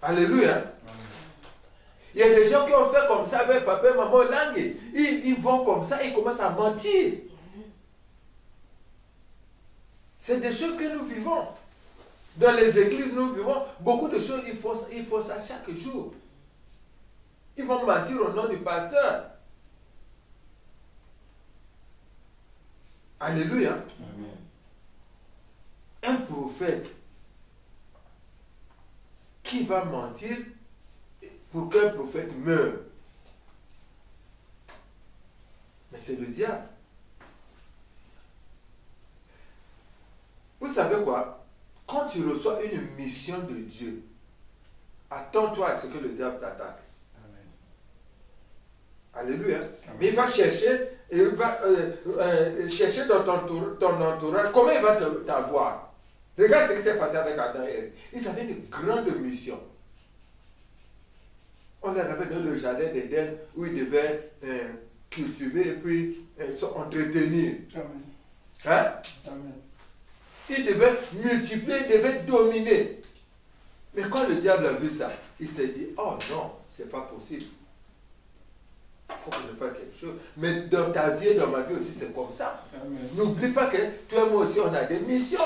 Alléluia. Amen. Il y a des gens qui ont fait comme ça avec papa et maman langue. Ils vont comme ça, ils commencent à mentir. C'est des choses que nous vivons. Dans les églises, nous vivons beaucoup de choses, il faut ça chaque jour. Ils vont mentir au nom du pasteur. Alléluia. Amen. Un prophète qui va mentir pour qu'un prophète meure. Mais c'est le diable. Vous savez quoi? Quand tu reçois une mission de Dieu, attends-toi à ce que le diable t'attaque. Amen. Alléluia. Mais il va chercher, chercher dans ton entourage, comment il va t'avoir. Regarde ce qui s'est passé avec Adam et Ève. Ils avaient une grande mission. On les avait dans le jardin d'Éden où ils devaient cultiver et puis s'entretenir. Amen. Hein? Amen. Ils devaient multiplier, ils devaient dominer. Mais quand le diable a vu ça, il s'est dit, oh non, c'est pas possible. Il faut que je fasse quelque chose. Mais dans ta vie et dans ma vie aussi, c'est comme ça. Amen. N'oublie pas que toi et moi aussi, on a des missions.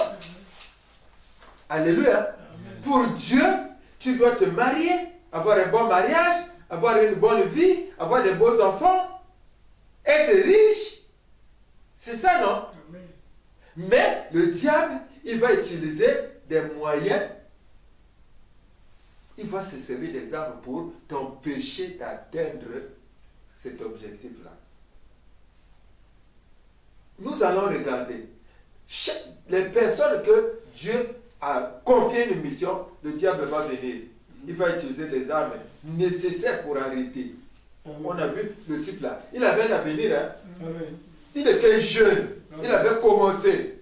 Alléluia. Amen. Pour Dieu, tu dois te marier, avoir un bon mariage, avoir une bonne vie, avoir des beaux enfants, être riche. C'est ça, non? Amen. Mais le diable, il va utiliser des moyens. Il va se servir des armes pour t'empêcher d'atteindre cet objectif-là. Nous allons regarder les personnes que Dieu a confié une mission, le diable va venir. Il va utiliser les armes nécessaires pour arrêter. Amen. On a vu le type là. Il avait un avenir. Hein? Amen. Il était jeune. Il avait commencé.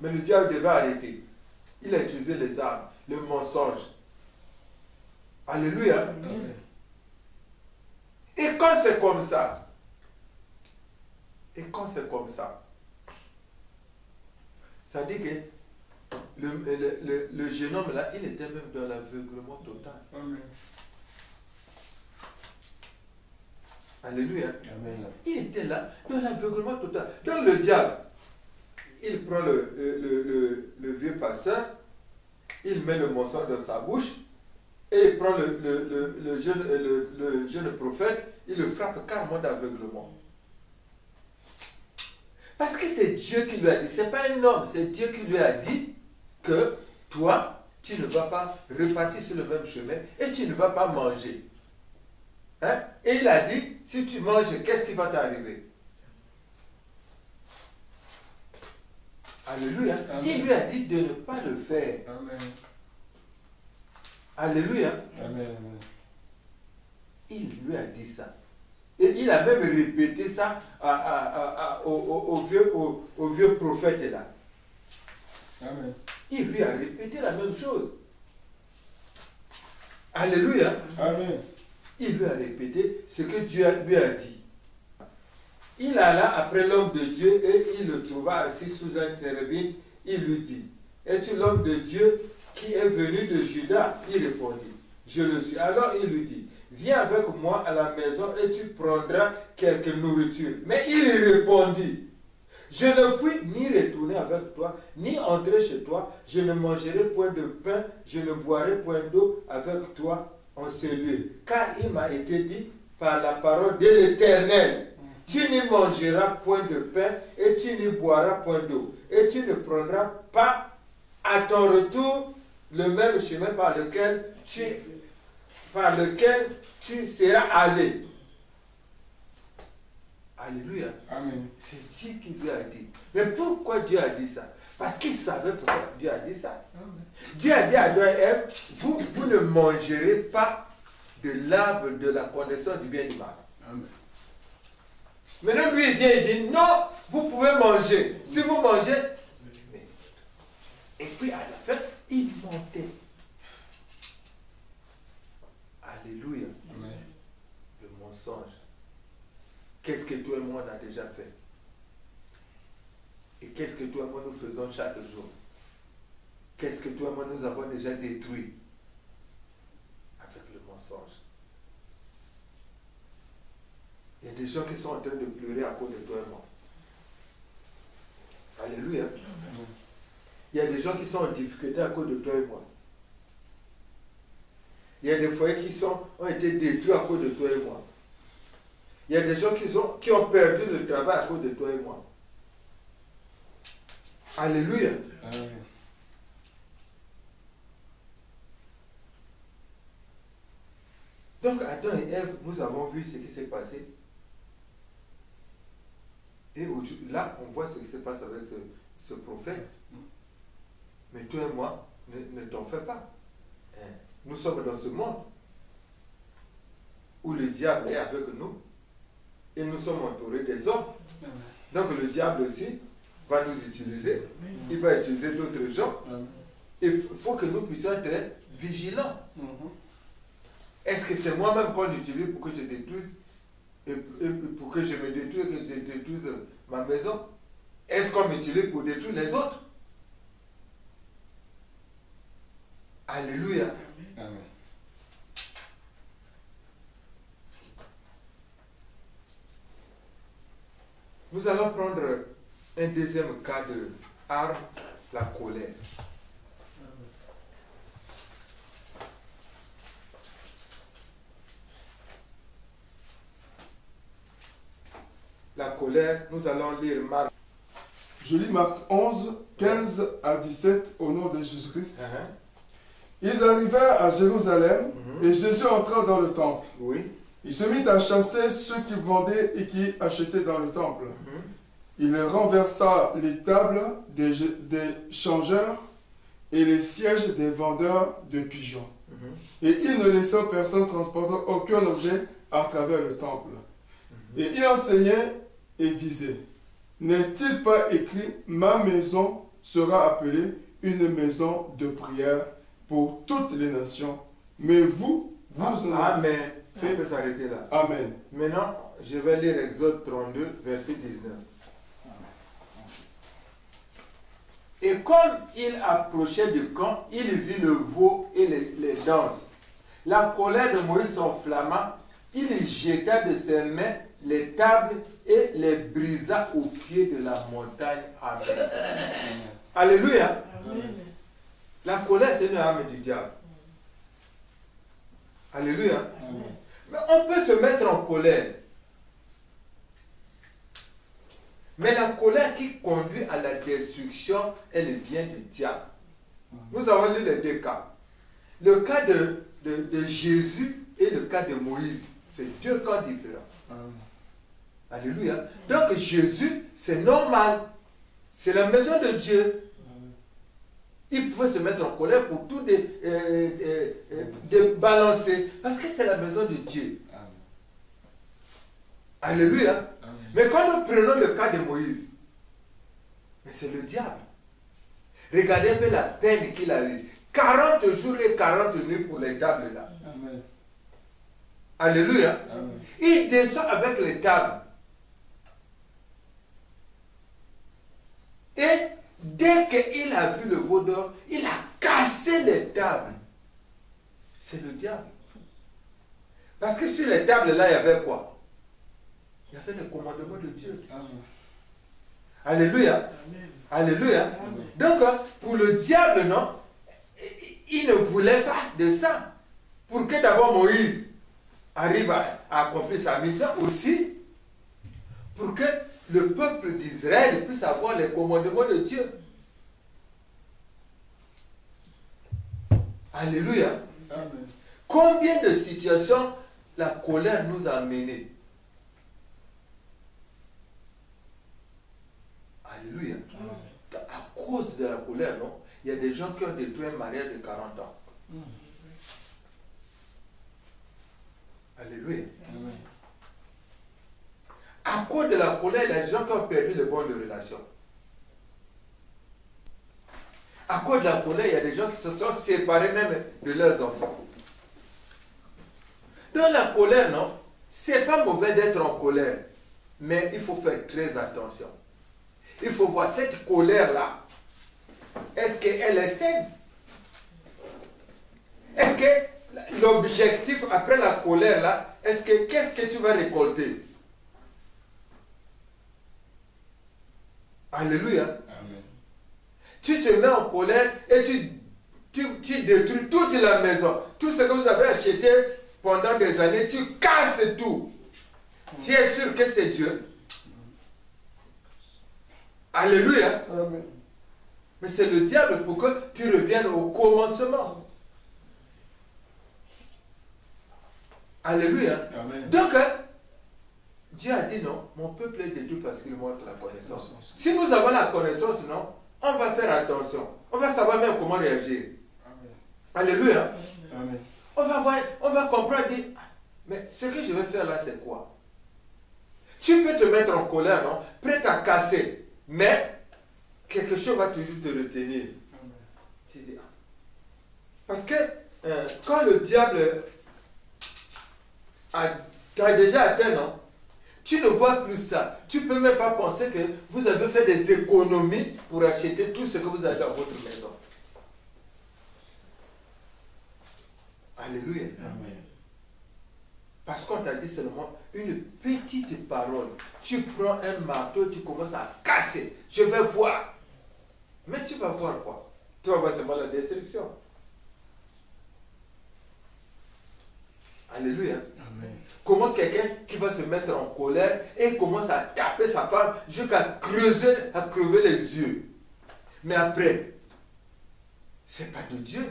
Mais le diable devait arrêter. Il a utilisé les armes, le mensonge. Alléluia. Amen. Et quand c'est comme ça, ça dit que le jeune homme là, il était même dans l'aveuglement total. Amen. Alléluia. Amen. Il était là, dans l'aveuglement total. Donc le diable, il prend le vieux pasteur, il met le mensonge dans sa bouche, et il prend le jeune prophète, il le frappe carrément d'aveuglement. Parce que c'est Dieu qui lui a dit, ce n'est pas un homme, c'est Dieu qui lui a dit que toi, tu ne vas pas repartir sur le même chemin et tu ne vas pas manger. Hein? Et il a dit, si tu manges, qu'est-ce qui va t'arriver? Alléluia. Amen. Il lui a dit de ne pas le faire. Amen. Alléluia. Amen. Il lui a dit ça. Et il a même répété ça au vieux prophète là. Amen. Il lui a répété la même chose. Alléluia. Amen. Il lui a répété ce que Dieu lui a dit. Il alla après l'homme de Dieu et il le trouva assis sous un térébinthe. Il lui dit, es-tu l'homme de Dieu qui est venu de Juda? Il répondit, je le suis. Alors il lui dit, viens avec moi à la maison et tu prendras quelque nourriture. Mais il répondit, je ne puis ni retourner avec toi, ni entrer chez toi. Je ne mangerai point de pain, je ne boirai point d'eau avec toi en ce lieu. Car il m'a été dit par la parole de l'Éternel, tu n'y mangeras point de pain et tu n'y boiras point d'eau. Et tu ne prendras pas à ton retour le même chemin par lequel tu seras allé. Alléluia. Amen. C'est Dieu qui lui a dit. Mais pourquoi Dieu a dit ça? Parce qu'il savait pourquoi Dieu a dit ça. Dieu a dit à Adam et Ève, vous ne mangerez pas de l'arbre de la connaissance du bien et du mal. Amen. Maintenant, lui, il vient et dit, non, vous pouvez manger. Si vous mangez... Et puis, à la fin, il mentait. Alléluia. Amen. Le mensonge. Qu'est-ce que toi et moi, on a déjà fait? Et qu'est-ce que toi et moi, nous faisons chaque jour? Qu'est-ce que toi et moi, nous avons déjà détruit avec le mensonge? Il y a des gens qui sont en train de pleurer à cause de toi et moi. Alléluia. Il y a des gens qui sont en difficulté à cause de toi et moi. Il y a des foyers qui ont été détruits à cause de toi et moi. Il y a des gens qui ont perdu le travail à cause de toi et moi. Alléluia. Amen. Donc Adam et Ève, nous avons vu ce qui s'est passé. Et là, on voit ce qui se passe avec ce prophète. Mais toi et moi, ne t'en fais pas. Nous sommes dans ce monde où le diable est avec nous et nous sommes entourés des hommes. Donc le diable aussi va nous utiliser. Il va utiliser d'autres gens. Il faut que nous puissions être vigilants. Est-ce que c'est moi-même qu'on utilise pour que je détruise et pour que je me détruise et que je détruise ma maison? Est-ce qu'on m'utilise pour détruire les autres? Alléluia. Amen. Nous allons prendre un deuxième cas de arme, la colère. La colère, nous allons lire Marc. Je lis Marc 11, 15 à 17 au nom de Jésus-Christ. Ils arrivèrent à Jérusalem et Jésus entra dans le temple. Oui. Il se mit à chasser ceux qui vendaient et qui achetaient dans le temple. Il renversa les tables des changeurs et les sièges des vendeurs de pigeons. Et il ne laissa personne transporter aucun objet à travers le temple. Et il enseignait et disait, n'est-il pas écrit, ma maison sera appelée une maison de prière pour toutes les nations, mais vous en avez Amen. On peut s'arrêter là. Amen. Maintenant, je vais lire Exode 32, verset 19. Et comme il approchait du camp, il vit le veau et les danses. La colère de Moïse s'enflamma, il jeta de ses mains les tables et les brisa au pied de la montagne. Amen. Alléluia. Amen. La colère, c'est une arme du diable. Alléluia. Amen. Mais on peut se mettre en colère. Mais la colère qui conduit à la destruction, elle vient du diable. Nous avons lu les deux cas. Le cas de Jésus et le cas de Moïse. C'est deux cas différents. Alléluia. Donc Jésus, c'est normal. C'est la maison de Dieu. Il pouvait se mettre en colère pour tout débalancer. Parce que c'est la maison de Dieu. Alléluia. Mais quand nous prenons le cas de Moïse, c'est le diable. Regardez un peu la peine qu'il a eue. 40 jours et 40 nuits pour les tables là. Amen. Alléluia. Amen. Il descend avec les tables. Et dès qu'il a vu le veau d'or, il a cassé les tables. C'est le diable. Parce que sur les tables là, il y avait quoi? Il y avait le commandement de Dieu. Amen. Alléluia. Amen. Alléluia. Amen. Donc, pour le diable, non, il ne voulait pas de ça. Pour que d'abord Moïse arrive à accomplir sa mission aussi, pour que le peuple d'Israël puisse avoir les commandements de Dieu. Alléluia. Amen. Combien de situations la colère nous a menés? Alléluia. À cause de la colère, non? Il y a des gens qui ont détruit un mariage de 40 ans. Alléluia. Amen. À cause cause de la colère, il y a des gens qui ont perdu le bon de relation. À cause de la colère, il y a des gens qui se sont séparés même de leurs enfants. Dans la colère, non, c'est pas mauvais d'être en colère, mais il faut faire très attention. Il faut voir cette colère-là, est-ce qu'elle est saine? Est-ce que l'objectif après la colère-là, qu'est-ce que tu vas récolter? Alléluia. Amen. Tu te mets en colère et tu détruis toute la maison. Tout ce que vous avez acheté pendant des années, tu casses tout. Tu es sûr que c'est Dieu? Alléluia. Amen. Mais c'est le diable pour que tu reviennes au commencement. Alléluia. Amen. Donc, Dieu a dit non, mon peuple est détruit parce qu'il montre la connaissance. Si nous avons la connaissance, non, on va faire attention. On va savoir même comment réagir. Amen. Alléluia. Amen. On va voir, on va comprendre, dire, mais ce que je vais faire là, c'est quoi? Tu peux te mettre en colère, non? Prêt à casser, mais quelque chose va toujours te retenir. Amen. Tu dis, parce que quand le diable t'a déjà atteint, non? Tu ne vois plus ça. Tu ne peux même pas penser que vous avez fait des économies pour acheter tout ce que vous avez dans votre maison. Alléluia. Amen. Parce qu'on t'a dit seulement une petite parole. Tu prends un marteau, tu commences à casser. Je vais voir. Mais tu vas voir quoi? Tu vas voir seulement la destruction. Alléluia. Amen. Comment quelqu'un qui va se mettre en colère et commence à taper sa femme jusqu'à creuser, à crever les yeux. Mais après, c'est pas de Dieu.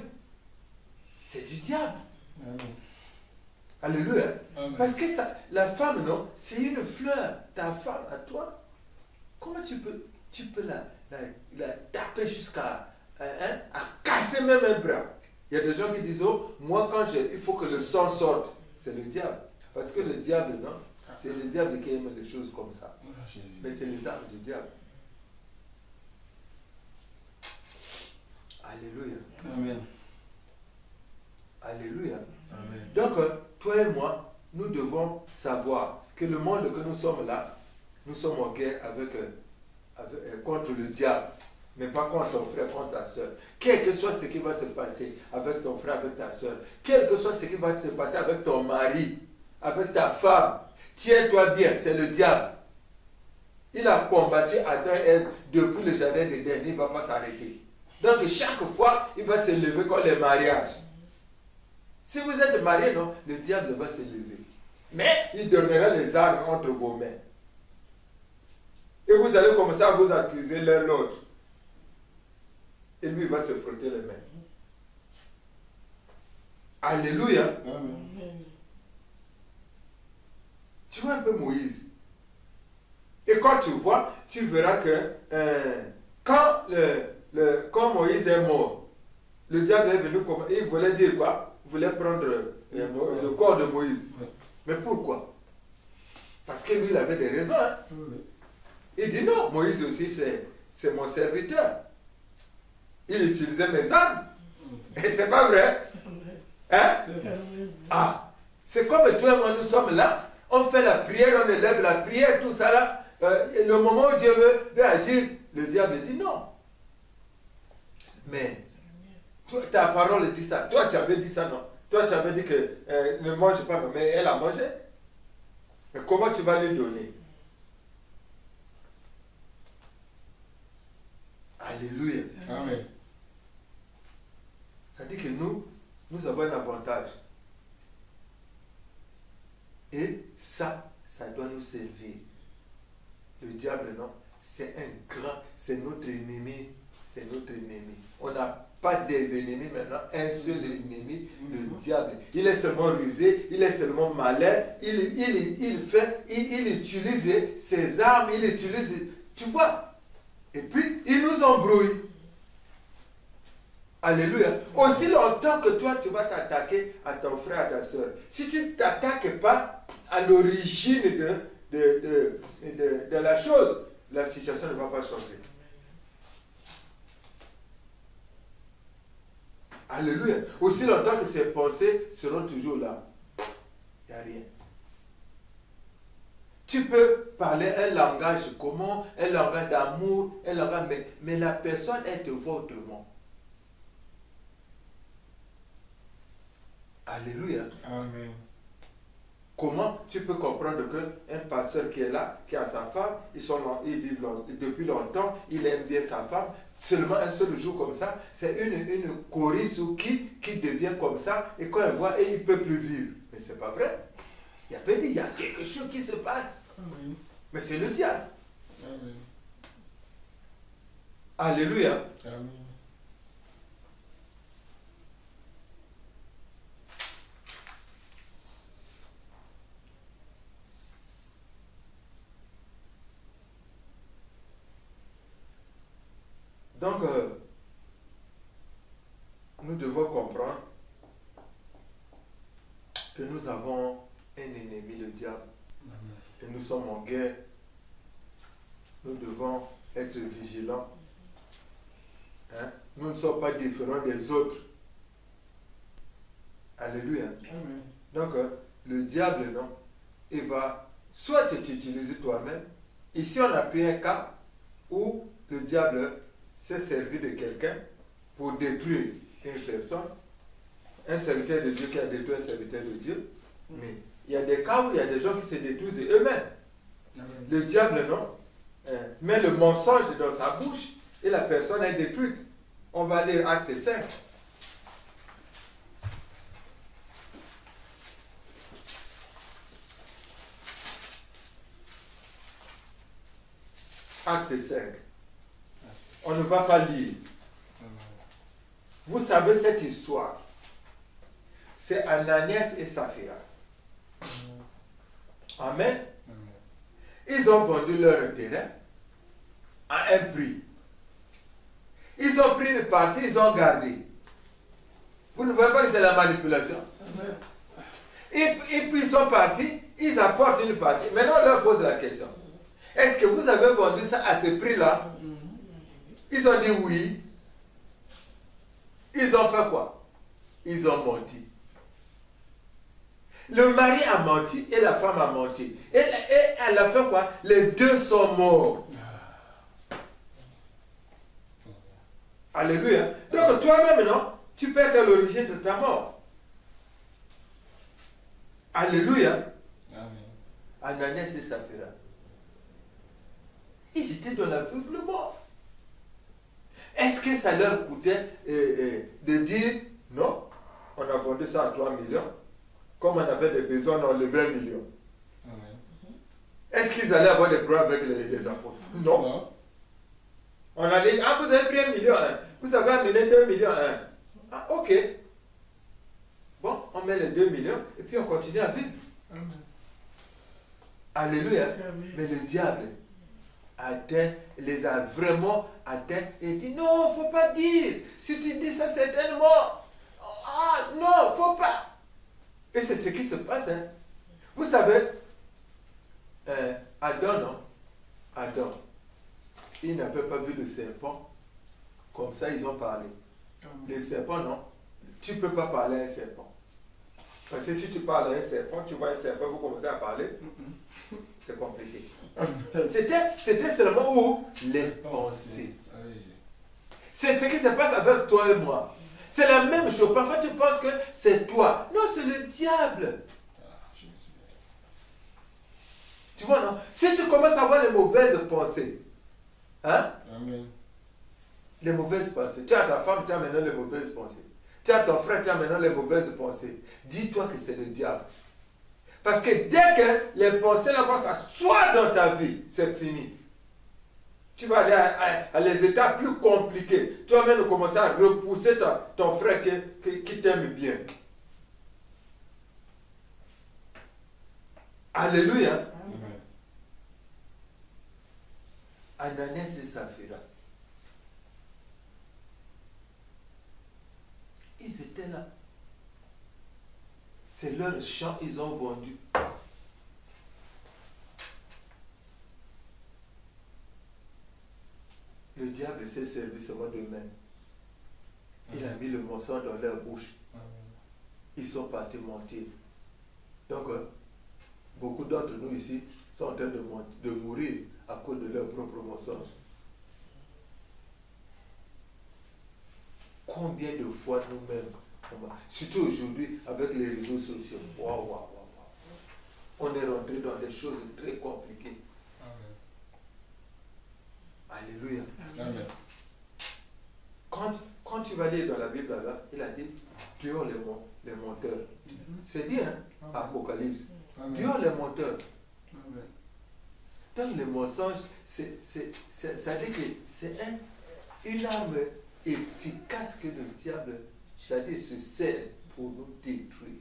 C'est du diable. Amen. Alléluia. Amen. Parce que ça, la femme, non, c'est une fleur. Ta femme à toi. Comment tu peux la taper jusqu'à à casser même un bras? Il y a des gens qui disent, oh, moi il faut que le sang sorte. C'est le diable. Parce que le diable, non, c'est le diable qui aime des choses comme ça. Oh, Jésus. Mais c'est les armes du diable. Alléluia. Amen. Alléluia. Amen. Donc, toi et moi, nous devons savoir que le monde que nous sommes là, nous sommes en guerre contre le diable, mais pas contre ton frère, contre ta soeur. Quel que soit ce qui va se passer avec ton frère, avec ta soeur, quel que soit ce qui va se passer avec ton mari, avec ta femme, tiens-toi bien, c'est le diable. Il a combattu Adam et Ève depuis le jardin d'Éden, il ne va pas s'arrêter. Donc chaque fois, il va se lever comme les mariages. Si vous êtes marié, non, le diable va se lever. Mais il donnera les armes entre vos mains. Et vous allez commencer à vous accuser l'un l'autre. Et lui, il va se frotter les mains. Alléluia. Amen. Tu vois un peu Moïse. Et quand tu vois, tu verras que quand Moïse est mort, le diable est venu, il voulait dire quoi? Il voulait prendre le corps de Moïse. Mais pourquoi? Parce que lui, il avait des raisons. Hein? Il dit non, Moïse aussi, c'est mon serviteur. Il utilisait mes armes. Et c'est pas vrai. Hein? Ah, c'est comme toi et moi, nous sommes là. On fait la prière, on élève la prière, tout ça là. Le moment où Dieu veut agir, le diable dit non. Mais toi, ta parole dit ça. Toi, tu avais dit ça, non? Toi, tu avais dit que ne mange pas, mais elle a mangé. Mais comment tu vas lui donner? Alléluia. Amen. Ça dit que nous avons un avantage. Et ça doit nous servir. Le diable, non, c'est c'est notre ennemi. C'est notre ennemi. On n'a pas des ennemis maintenant, un seul ennemi, le diable. Il est seulement rusé, il est seulement malin, il utilise ses armes, il utilise, tu vois. Et puis, il nous embrouille. Alléluia. Aussi longtemps que toi, tu vas t'attaquer à ton frère, à ta soeur. Si tu ne t'attaques pas à l'origine de la chose, la situation ne va pas changer. Alléluia. Aussi longtemps que ces pensées seront toujours là, il n'y a rien. Tu peux parler un langage commun, un langage d'amour, un langage, mais la personne, elle te voit autrement. Alléluia. Amen. Comment tu peux comprendre qu'un pasteur qui est là, qui a sa femme, ils vivent depuis longtemps, il aime bien sa femme, seulement un seul jour comme ça, c'est une choriste ou qui devient comme ça, et quand elle voit, il ne peut plus vivre. Mais ce n'est pas vrai. Il avait dit, il y a quelque chose qui se passe. Amen. Mais c'est le diable. Amen. Alléluia. Amen. Donc, nous devons comprendre que nous avons un ennemi, le diable, et nous sommes en guerre. Nous devons être vigilants. Hein? Nous ne sommes pas différents des autres. Alléluia. Amen. Donc, le diable, non, il va soit t'utiliser toi-même. Ici, on a pris un cas où le diable s'est servi de quelqu'un pour détruire une personne, un serviteur de Dieu qui a détruit un serviteur de Dieu. Mais il y a des cas où il y a des gens qui se détruisent eux-mêmes. Le diable, non, met le mensonge dans sa bouche et la personne est détruite. On va lire Acte 5. Acte 5. On ne va pas lire. Vous savez cette histoire. C'est Ananias et Saphira. Amen. Ils ont vendu leur terrain à un prix. Ils ont pris une partie, ils ont gardé. Vous ne voyez pas que c'est la manipulation? Et puis ils sont partis, ils apportent une partie. Maintenant on leur pose la question. Est-ce que vous avez vendu ça à ce prix-là? Ils ont dit oui. Ils ont fait quoi? Ils ont menti. Le mari a menti et la femme a menti. Et elle a fait quoi? Les deux sont morts. Alléluia. Donc toi-même, non? Tu peux être à l'origine de ta mort. Alléluia. Ananias et Saphira. Ils étaient dans l'aveuglement. Est-ce que ça leur coûtait de dire non, on a vendu ça à 3 millions, comme on avait des besoins, on a levé 1 million. Est-ce qu'ils allaient avoir des problèmes avec les apôtres? Non. On allait dire, ah, vous avez pris 1 million, hein. Vous avez amené 2 millions. Hein. Ah, ok. Bon, on met les 2 millions et puis on continue à vivre. Amen. Alléluia. Amen. Mais le diable les a vraiment atteints et dit non, faut pas dire. Si tu dis ça, certainement. Ah, non, faut pas. Et c'est ce qui se passe. Hein. Vous savez, Adam, non? Adam, il n'avait pas vu le serpent. Comme ça, ils ont parlé. Les serpents, non? Tu ne peux pas parler à un serpent. Parce que si tu parles à un serpent, tu vois un serpent, vous commencez à parler. C'est compliqué. C'était seulement où? Les pensées. C'est ce qui se passe avec toi et moi. C'est la même chose. Parfois, tu penses que c'est toi. Non, c'est le diable. Tu vois, non? Si tu commences à avoir les mauvaises pensées, hein? Amen. Les mauvaises pensées. Tu as ta femme, tu as maintenant les mauvaises pensées. Tu as ton frère, tu as maintenant les mauvaises pensées. Dis-toi que c'est le diable. Parce que dès que les pensées là vont s'asseoir dans ta vie, c'est fini. Tu vas aller à les états plus compliqués. Tu vas même commencer à repousser ton frère qui t'aime bien. Alléluia. Amen. Ananias et Saphira. Ils étaient là. C'est leur champ, ils ont vendu. s'est servi seulement de main. Il a mis le mensonge dans leur bouche. Ils sont partis mentir. Donc, beaucoup d'entre nous ici sont en train de mourir à cause de leur propre mensonge. Combien de fois nous-mêmes, surtout aujourd'hui avec les réseaux sociaux, on est rentré dans des choses très compliquées. Alléluia. Amen. Quand tu vas lire dans la Bible là, il a dit dehors les menteurs. C'est dit, hein? Apocalypse. Dehors les menteurs. Amen. Donc les mensonges, ça dit que c'est une arme efficace que le diable, c'est-à-dire se sert pour nous détruire.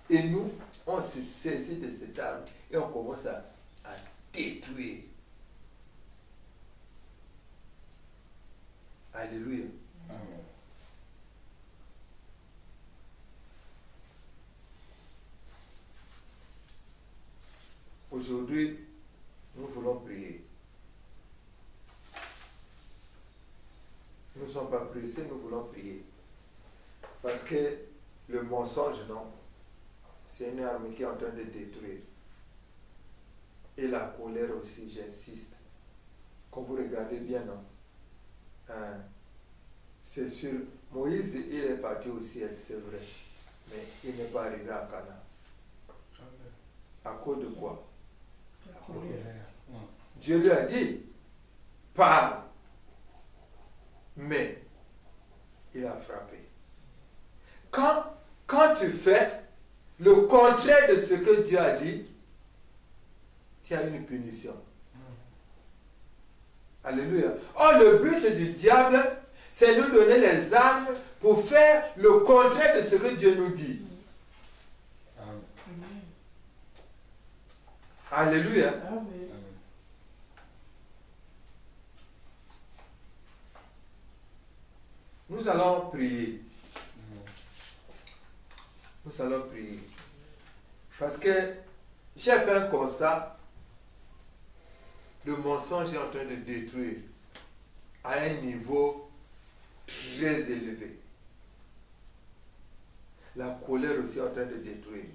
Et nous, on se saisit de cette arme et on commence à détruire. Alléluia. Amen. Aujourd'hui, nous voulons prier. Nous ne sommes pas pressés, nous voulons prier. Parce que le mensonge, non, c'est une arme qui est en train de détruire. Et la colère aussi, j'insiste. Quand vous regardez bien, non, c'est sûr, Moïse, il est parti au ciel, c'est vrai. Mais il n'est pas arrivé à Canaan. À cause de quoi? Dieu lui a dit, parle. Mais il a frappé. Quand tu fais le contraire de ce que Dieu a dit, tu as une punition. Alléluia. Or, le but du diable, c'est de nous donner les armes pour faire le contraire de ce que Dieu nous dit. Amen. Alléluia. Amen. Nous allons prier. Nous allons prier. Parce que j'ai fait un constat. Le mensonge est en train de détruire à un niveau très élevé. La colère aussi est en train de détruire.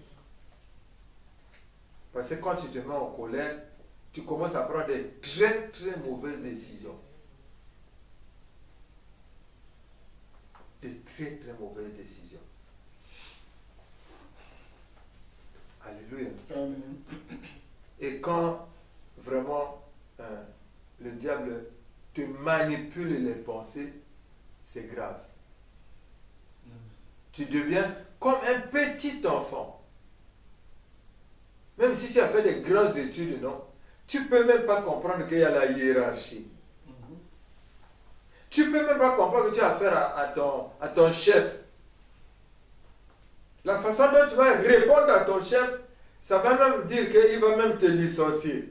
Parce que quand tu te mets en colère, tu commences à prendre des très très mauvaises décisions. Des très très mauvaises décisions. Alléluia. Amen. Et quand vraiment le diable te manipule les pensées, c'est grave. Tu deviens comme un petit enfant. Même si tu as fait des grandes études, non, tu ne peux même pas comprendre qu'il y a la hiérarchie. Tu ne peux même pas comprendre que tu as affaire à ton chef. La façon dont tu vas répondre à ton chef, ça va même dire qu'il va même te licencier.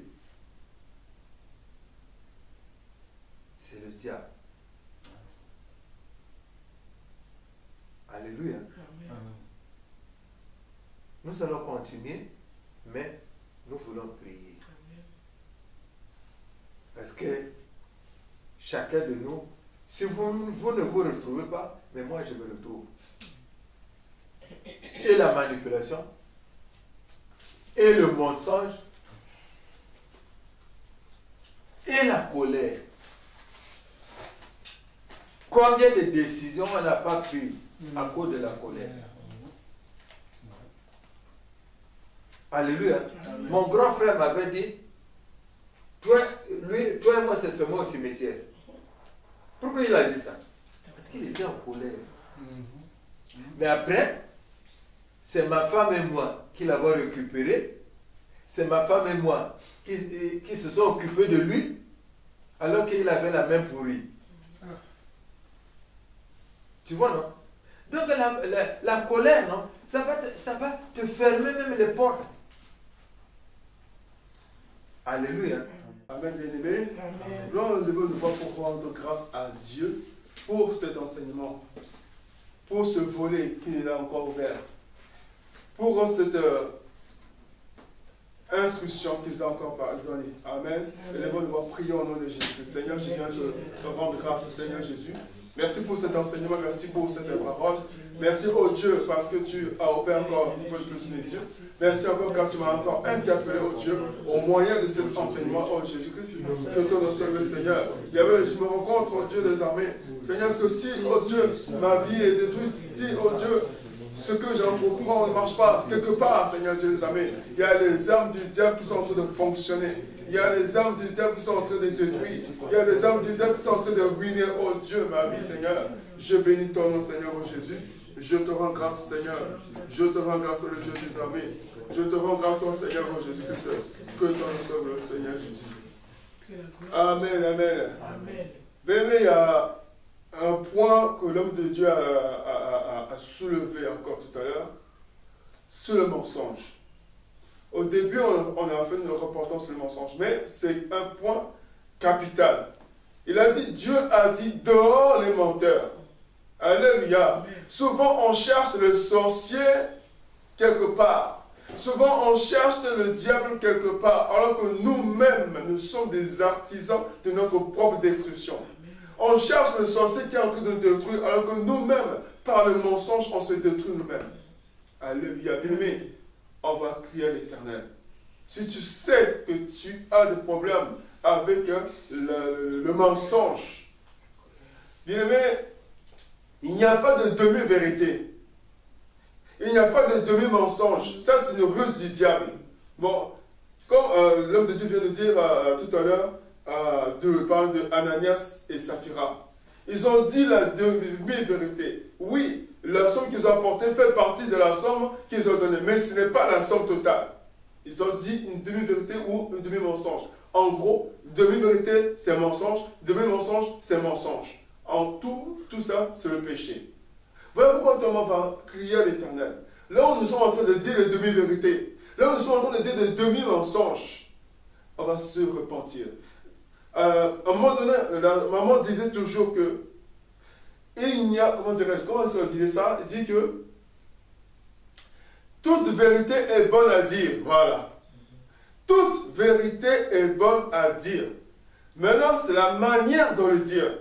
C'est le diable. Alléluia. Amen. Nous allons continuer, mais nous voulons prier. Parce que chacun de nous, si vous ne vous retrouvez pas, mais moi je me retrouve. Et la manipulation, et le mensonge, et la colère. Combien de décisions on n'a pas prises à cause de la colère? Alléluia. Amen. Mon grand frère m'avait dit, toi et moi, c'est seulement au cimetière. Pourquoi il a dit ça? Parce qu'il était en colère. Mais après, c'est ma femme et moi qui l'avons récupéré. C'est ma femme et moi qui se sont occupés de lui alors qu'il avait la main pourrie. Tu vois, non? Donc la colère, non? Ça va te fermer même les portes. Alléluia. Amen, bien-aimé. Amen. Nous allons lever le voix pour rendre grâce à Dieu pour cet enseignement, pour ce volet qui est là encore ouvert, pour cette instructions qu'il nous a encore données. Amen. Élevons-nous, prions au nom de Jésus. Seigneur, je viens te rendre grâce, Seigneur Jésus. Merci pour cet enseignement, merci pour cette parole. Merci, oh Dieu, parce que tu as opéré encore une fois de plus mes yeux. Merci encore car tu m'as encore interpellé, oh Dieu, au moyen de cet enseignement, oh Jésus-Christ. Que ton nom le Seigneur. Je me rencontre, oh Dieu des armées. Seigneur, que si, oh Dieu, ma vie est détruite, si, oh Dieu, ce que j'entreprends ne marche pas, quelque part, Seigneur Dieu des armées, il y a les armes du diable qui sont en train de fonctionner. Il y a les armes du diable qui sont en train de détruire. Il y a les armes du diable qui sont en train de ruiner, oh Dieu, ma vie, Seigneur. Je bénis ton nom, Seigneur, oh Jésus. Je te rends grâce, Seigneur. Je te rends grâce, oh Dieu des armées. Je te rends grâce, oh Seigneur, oh Jésus-Christ. Que ton nom soit le Seigneur Jésus. Amen, amen. Bien, il y a un point que l'homme de Dieu a soulevé encore tout à l'heure. C'est le mensonge. Au début, on a fait une reportant sur le mensonge, mais c'est un point capital. Il a dit, Dieu a dit, dehors les menteurs. Alléluia. Souvent, on cherche le sorcier quelque part. Souvent, on cherche le diable quelque part, alors que nous-mêmes, nous sommes des artisans de notre propre destruction. On cherche le sorcier qui est en train de nous détruire, alors que nous-mêmes, par le mensonge, on se détruit nous-mêmes. Alléluia. Bien-aimé, on va crier à l'Éternel. Si tu sais que tu as des problèmes avec le mensonge, bien-aimé, il n'y a pas de demi-vérité. Il n'y a pas de demi-mensonge. Ça, c'est une ruse du diable. Bon, comme l'homme de Dieu vient de dire tout à l'heure, parle de Ananias et Saphira. Ils ont dit la demi-vérité. Oui, la somme qu'ils ont apportée fait partie de la somme qu'ils ont donnée, mais ce n'est pas la somme totale. Ils ont dit une demi-vérité ou un demi-mensonge. En gros, demi-vérité, c'est mensonge, demi-mensonge, c'est mensonge. En tout ça, c'est le péché. Voilà pourquoi Thomas va crier à l'Éternel. Là où nous sommes en train de dire les demi-vérités, là où nous sommes en train de dire des demi-mensonges, on va se repentir. À un moment donné, la maman disait toujours que il n'y a, comment ça disait ça? Il dit que toute vérité est bonne à dire. Voilà. Toute vérité est bonne à dire. Maintenant, c'est la manière de le dire.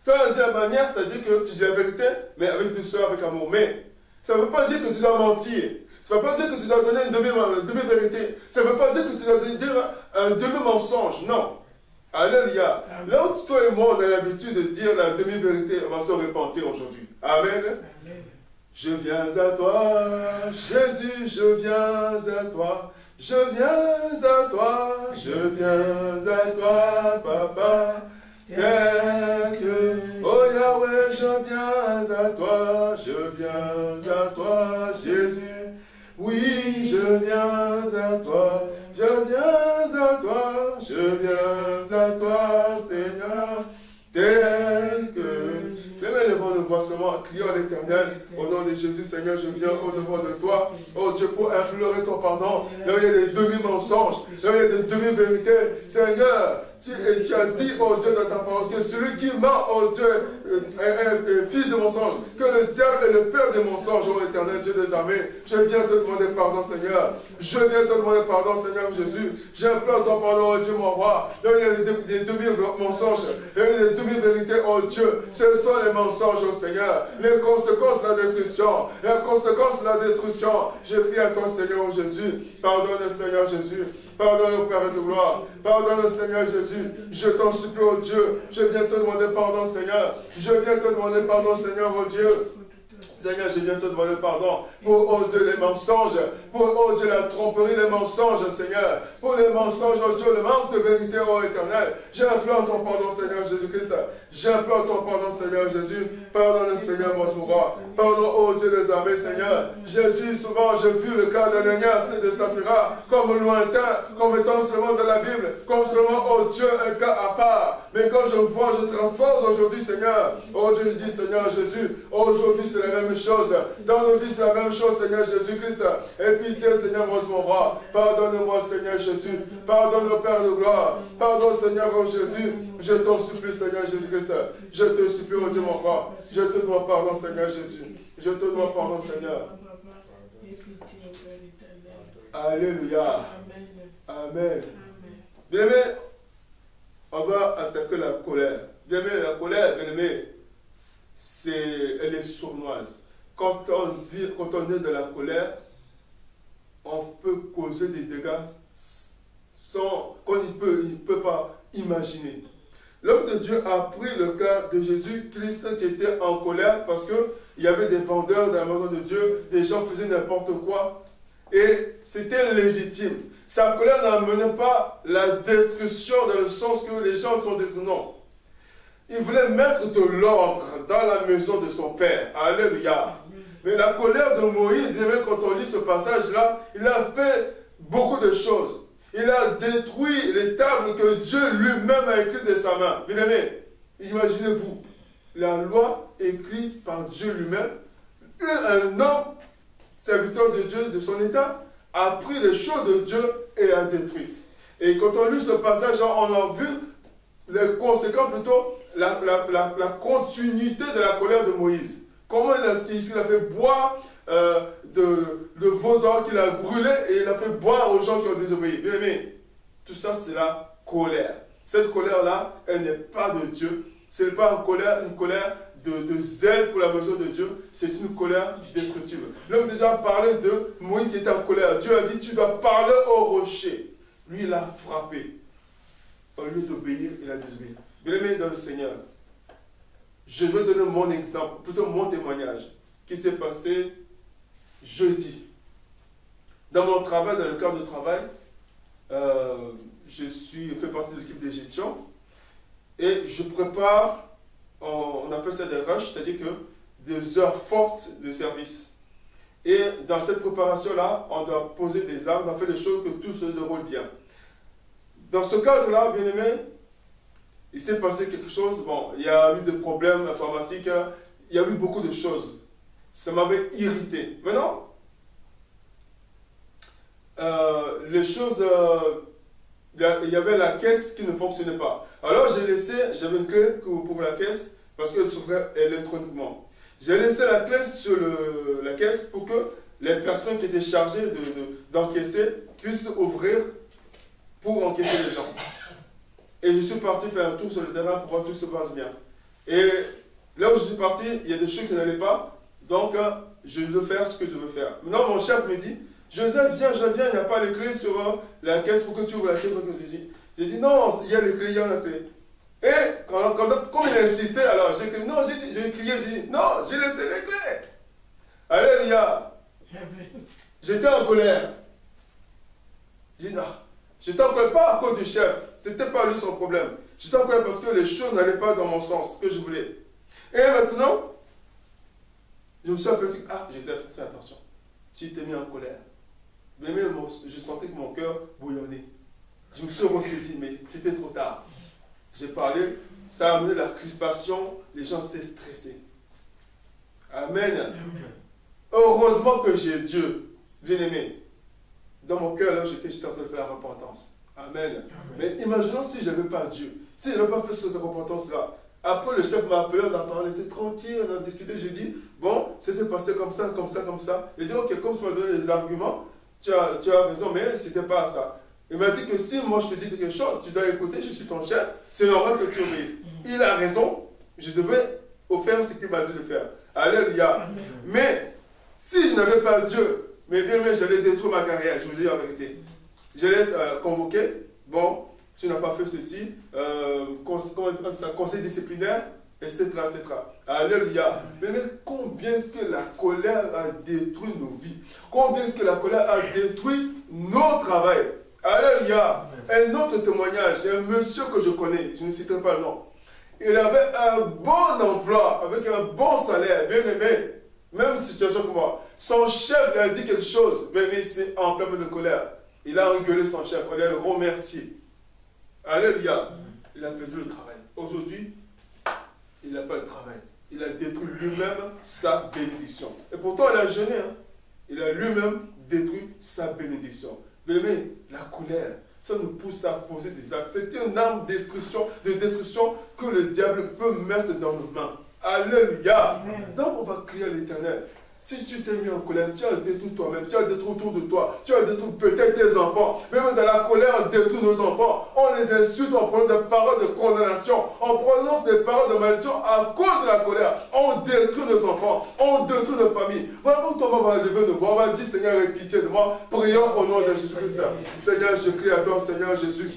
Ça veut dire la manière, c'est-à-dire que tu dis la vérité, mais avec douceur, avec amour. Mais ça ne veut pas dire que tu dois mentir. Ça ne veut pas dire que tu dois donner une demi-vérité. Ça ne veut pas dire que tu dois dire un demi-mensonge. Non. Alléluia. Là où toi et moi, on a l'habitude de dire la demi-vérité, on va se repentir aujourd'hui. Amen. Amen. Je viens à toi, Jésus, je viens à toi. Je viens à toi, je viens à toi, Papa. Oh Yahweh, je viens à toi, je viens à toi, Jésus. Oui, je viens à toi, je viens à toi, je viens à toi, Seigneur, tel que... Lève devant voix seulement, crions à l'Éternel, au nom de Jésus, Seigneur, je viens au devant de toi, oh Dieu, pour implorer ton pardon, là où il y a des demi-mensonges, là où il y a des demi-vérités, Seigneur, tu as dit, oh Dieu, dans ta parole, que celui qui ment, oh Dieu, est fils de mensonge, que le diable est le père des mensonges, oh Éternel, Dieu des armées. Je viens te demander pardon, Seigneur. Je viens te demander pardon, Seigneur Jésus. J'implore ton pardon, oh Dieu, mon roi. Là où il y a des demi-mensonges, là où il y a des demi-vérités, oh Dieu, ce sont les mensonges, oh Seigneur. Les conséquences de la destruction. La conséquence de la destruction. Je prie à toi, Seigneur, oh Jésus. Pardonne, Seigneur Jésus. Pardonne au Père de gloire. Pardonne, Seigneur Jésus. Je t'en supplie, oh Dieu. Je viens te demander pardon, Seigneur. Je viens te demander pardon, Seigneur, oh Dieu. Seigneur, je viens te demander pardon pour, oh Dieu, les mensonges, pour, oh Dieu, la tromperie, les mensonges, Seigneur, pour les mensonges, oh Dieu, le manque de vérité, oh Éternel. J'implore ton pardon, Seigneur Jésus-Christ. J'implore ton pardon, Seigneur Jésus. Pardonne, Seigneur, mon roi. Pardon, oh Dieu des armées, Seigneur. Jésus, souvent, j'ai vu le cas d'Ananias et de Saphira comme lointain, comme étant seulement dans la Bible, comme seulement, oh Dieu, un cas à part. Mais quand je vois, je transpose aujourd'hui, Seigneur. Oh Dieu, je dis, Seigneur Jésus, aujourd'hui, c'est la même chose. Dans nos vies, c'est la même chose, Seigneur Jésus-Christ. Et pitié, Seigneur, mon roi. Pardonne-moi, Seigneur Jésus. Pardonne au Père de gloire. Pardonne, Seigneur, oh Jésus. Je t'en supplie, Seigneur Jésus-Christ. Je te supplie, oh Dieu, mon roi. Je te demande pardon, Seigneur Jésus. Je te demande pardon, Seigneur. Alléluia. Amen. Bien aimé, on va attaquer la colère. Bien aimé, la colère, bien aimé, elle est sournoise. Quand on est dans la colère, on peut causer des dégâts qu'on ne peut pas imaginer. L'homme de Dieu a pris le cas de Jésus-Christ qui était en colère parce qu'il y avait des vendeurs dans la maison de Dieu, des gens faisaient n'importe quoi et c'était légitime. Sa colère n'amenait pas la destruction dans le sens que les gens sont détruits. Non. Il voulait mettre de l'ordre dans la maison de son père. Alléluia. Mais la colère de Moïse, quand on lit ce passage-là, il a fait beaucoup de choses. Il a détruit les tables que Dieu lui-même a écrites de sa main. Bien aimé, imaginez-vous, la loi écrite par Dieu lui-même, un homme, serviteur de Dieu, de son état, a pris les choses de Dieu et a détruit. Et quand on lit ce passage, on a vu les conséquences, plutôt la continuité de la colère de Moïse. Comment il a fait boire de veau d'or qu'il a brûlé et il a fait boire aux gens qui ont désobéi. Bien aimé, tout ça c'est la colère. Cette colère-là, elle n'est pas de Dieu. Ce n'est pas une colère de zèle pour la maison de Dieu, c'est une colère destructive. L'homme de Dieu a parlé de Moïse qui était en colère. Dieu a dit, tu dois parler au rocher. Lui, il a frappé. Au lieu d'obéir, il a désobéi. Bien aimé dans le Seigneur, je vais donner mon exemple, plutôt mon témoignage, qui s'est passé jeudi. Dans mon travail, dans le cadre de travail, je fais partie de l'équipe de gestion et je prépare, on appelle ça des rushs, c'est-à-dire que des heures fortes de service. Et dans cette préparation-là, on doit poser des armes, on doit faire des choses que tout se déroule bien. Dans ce cadre-là, bien aimé, il s'est passé quelque chose, bon, il y a eu des problèmes informatiques, il y a eu beaucoup de choses. Ça m'avait irrité. Maintenant, les choses, il y avait la caisse qui ne fonctionnait pas. Alors j'avais une clé pour ouvrir la caisse parce qu'elle s'ouvrait électroniquement. J'ai laissé la clé sur la caisse pour que les personnes qui étaient chargées d'encaisser puissent ouvrir pour encaisser les gens. Et je suis parti faire un tour sur le terrain pour voir que tout se passe bien. Et là où je suis parti, il y a des choses qui n'allaient pas. Donc, je veux faire ce que je veux faire. Maintenant, mon chef me dit, Joseph, viens, il n'y a pas les clés sur la caisse pour que tu ouvres la caisse. J'ai dit, non, il y a les clés, il y a la clé. Et comme il a insisté, alors j'ai crié, non, j'ai crié, j'ai dit, non, j'ai laissé les clés. Alléluia. J'étais en colère. J'ai dit, non, j'étais en colère pas à cause du chef. C'était pas lui son problème. J'étais en colère parce que les choses n'allaient pas dans mon sens, ce que je voulais. Et maintenant, je me suis aperçu, Joseph, fais attention. Tu t'es mis en colère. Mais même, je sentais que mon cœur bouillonnait. Je me suis ressaisi, mais c'était trop tard. J'ai parlé, ça a amené la crispation, les gens étaient stressés. Amen. Heureusement que j'ai Dieu, bien aimé. Dans mon cœur, là, j'étais en train de faire la repentance. Amen. Mais imaginons si je n'avais pas Dieu, si je n'avais pas fait cette repentance-là. Après, le chef m'a appelé, on a parlé, on était tranquille, on a discuté. J'ai dit, bon, c'était passé comme ça, comme ça, comme ça. Il dit, ok, comme tu m'as donné des arguments, tu as raison, mais ce n'était pas ça. Il m'a dit que si moi je te dis quelque chose, tu dois écouter, je suis ton chef, c'est normal que tu obéisses. Il a raison, je devais faire ce qu'il m'a dit de faire. Alléluia. Mais si je n'avais pas Dieu, mais bien même j'allais détruire ma carrière, je vous dis la vérité. J'allais convoquer, bon, tu n'as pas fait ceci, conseil disciplinaire, etc. etc. Alléluia. Mais combien est-ce que la colère a détruit nos vies? Combien est-ce que la colère a détruit nos travails? Alléluia. Un autre témoignage, il y a un monsieur que je connais, je ne citerai pas le nom. Il avait un bon emploi, avec un bon salaire, bien aimé, même situation que moi. Son chef lui a dit quelque chose, bien aimé, c'est en plein de colère. Il a engueulé son chef, il l'a remercié. Alléluia. Il a perdu le travail. Aujourd'hui, il n'a pas de travail. Il a détruit lui-même sa bénédiction. Et pourtant, il a jeûné. Il a lui-même détruit sa bénédiction. Bien aimé, la colère, ça nous pousse à poser des actes. C'est une arme de destruction que le diable peut mettre dans nos mains. Alléluia. Donc on va crier à l'Éternel. Si tu t'es mis en colère, tu as détruit toi-même, tu as détruit autour de toi, tu as détruit peut-être tes enfants. Même dans la colère, on détruit nos enfants. On les insulte, on prononce des paroles de condamnation, on prononce des paroles de malédiction à cause de la colère. On détruit nos enfants, on détruit nos familles. Voilà pourquoi on va lever nos voix, on va dire Seigneur, aie pitié de moi. Prions au nom de Jésus-Christ. Seigneur, je crie à toi, Seigneur Jésus.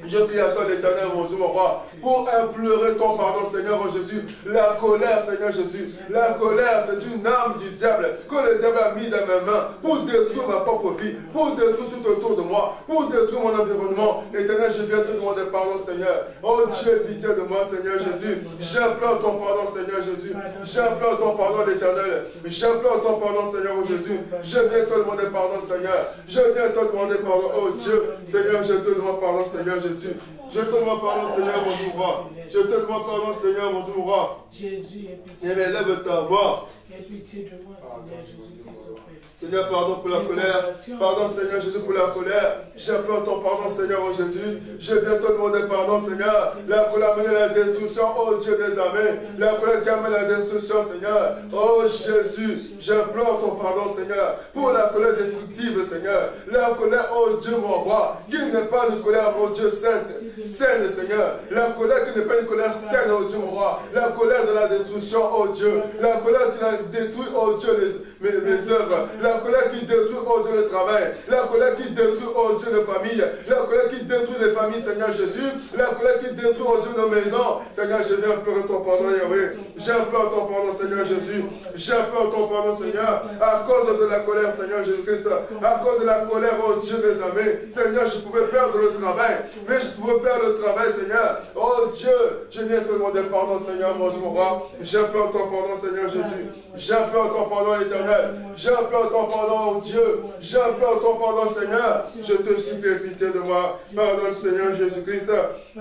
Je prie à toi, l'Éternel, mon Dieu, mon roi, pour implorer ton pardon, Seigneur, mon Jésus. La colère, Seigneur Jésus, la colère, c'est une arme du diable que le diable a mis dans mes mains pour détruire ma propre vie, pour détruire tout autour de moi, pour détruire mon environnement. Éternel, je viens te demander pardon, Seigneur. Oh Dieu, pitié de moi, Seigneur Jésus. J'implore ton pardon, Seigneur Jésus. J'implore ton pardon, l'Éternel. J'implore ton pardon, Seigneur, oh Jésus. Je viens te demander pardon, Seigneur. Je viens te demander pardon, oh Dieu. Seigneur, je te demande pardon, Seigneur Jésus. Je te demande pardon, Seigneur, mon Dieu roi. Je te demande pardon, Seigneur, mon Dieu roi. Jésus, aie pitié. Et élève ta voix. Aie pitié de moi, Seigneur Jésus-Christ, au Père. Seigneur, pardon pour la colère. Pardon, Seigneur Jésus, pour la colère. J'implore ton pardon, Seigneur, oh Jésus. Je viens te demander pardon, Seigneur. La colère amène la destruction, oh Dieu des armées. La colère qui amène la destruction, Seigneur. Oh Jésus, j'implore ton pardon, Seigneur, pour la colère destructive, Seigneur. La colère, oh Dieu, mon roi, qui n'est pas une colère, oh Dieu, saine, Seigneur. La colère qui n'est pas une colère saine, oh Dieu, mon roi. La colère de la destruction, oh Dieu. La colère qui a détruit, oh Dieu, mes œuvres. La colère qui détruit, oh Dieu, le travail. La colère qui détruit, oh Dieu, les familles. La colère qui détruit les familles, Seigneur Jésus. La colère qui détruit, oh Dieu, nos maisons. Seigneur, je viens pleurer ton pardon, Yahweh. J'implore ton pardon, Seigneur Jésus. J'implore ton pardon, Seigneur. À cause de la colère, Seigneur Jésus-Christ. À cause de la colère, oh Dieu, des armées. Seigneur, je pouvais perdre le travail. Mais je pouvais perdre le travail, Seigneur. Oh Dieu, je viens te demander pardon, Seigneur, mon Dieu, mon roi. J'implore ton pardon, Seigneur Jésus. J'implore ton pardon, l'Éternel. J'implore ton pardon, oh Dieu. J'implore ton pardon, Seigneur. Je te supplie, pitié de moi. Pardonne, Seigneur Jésus-Christ.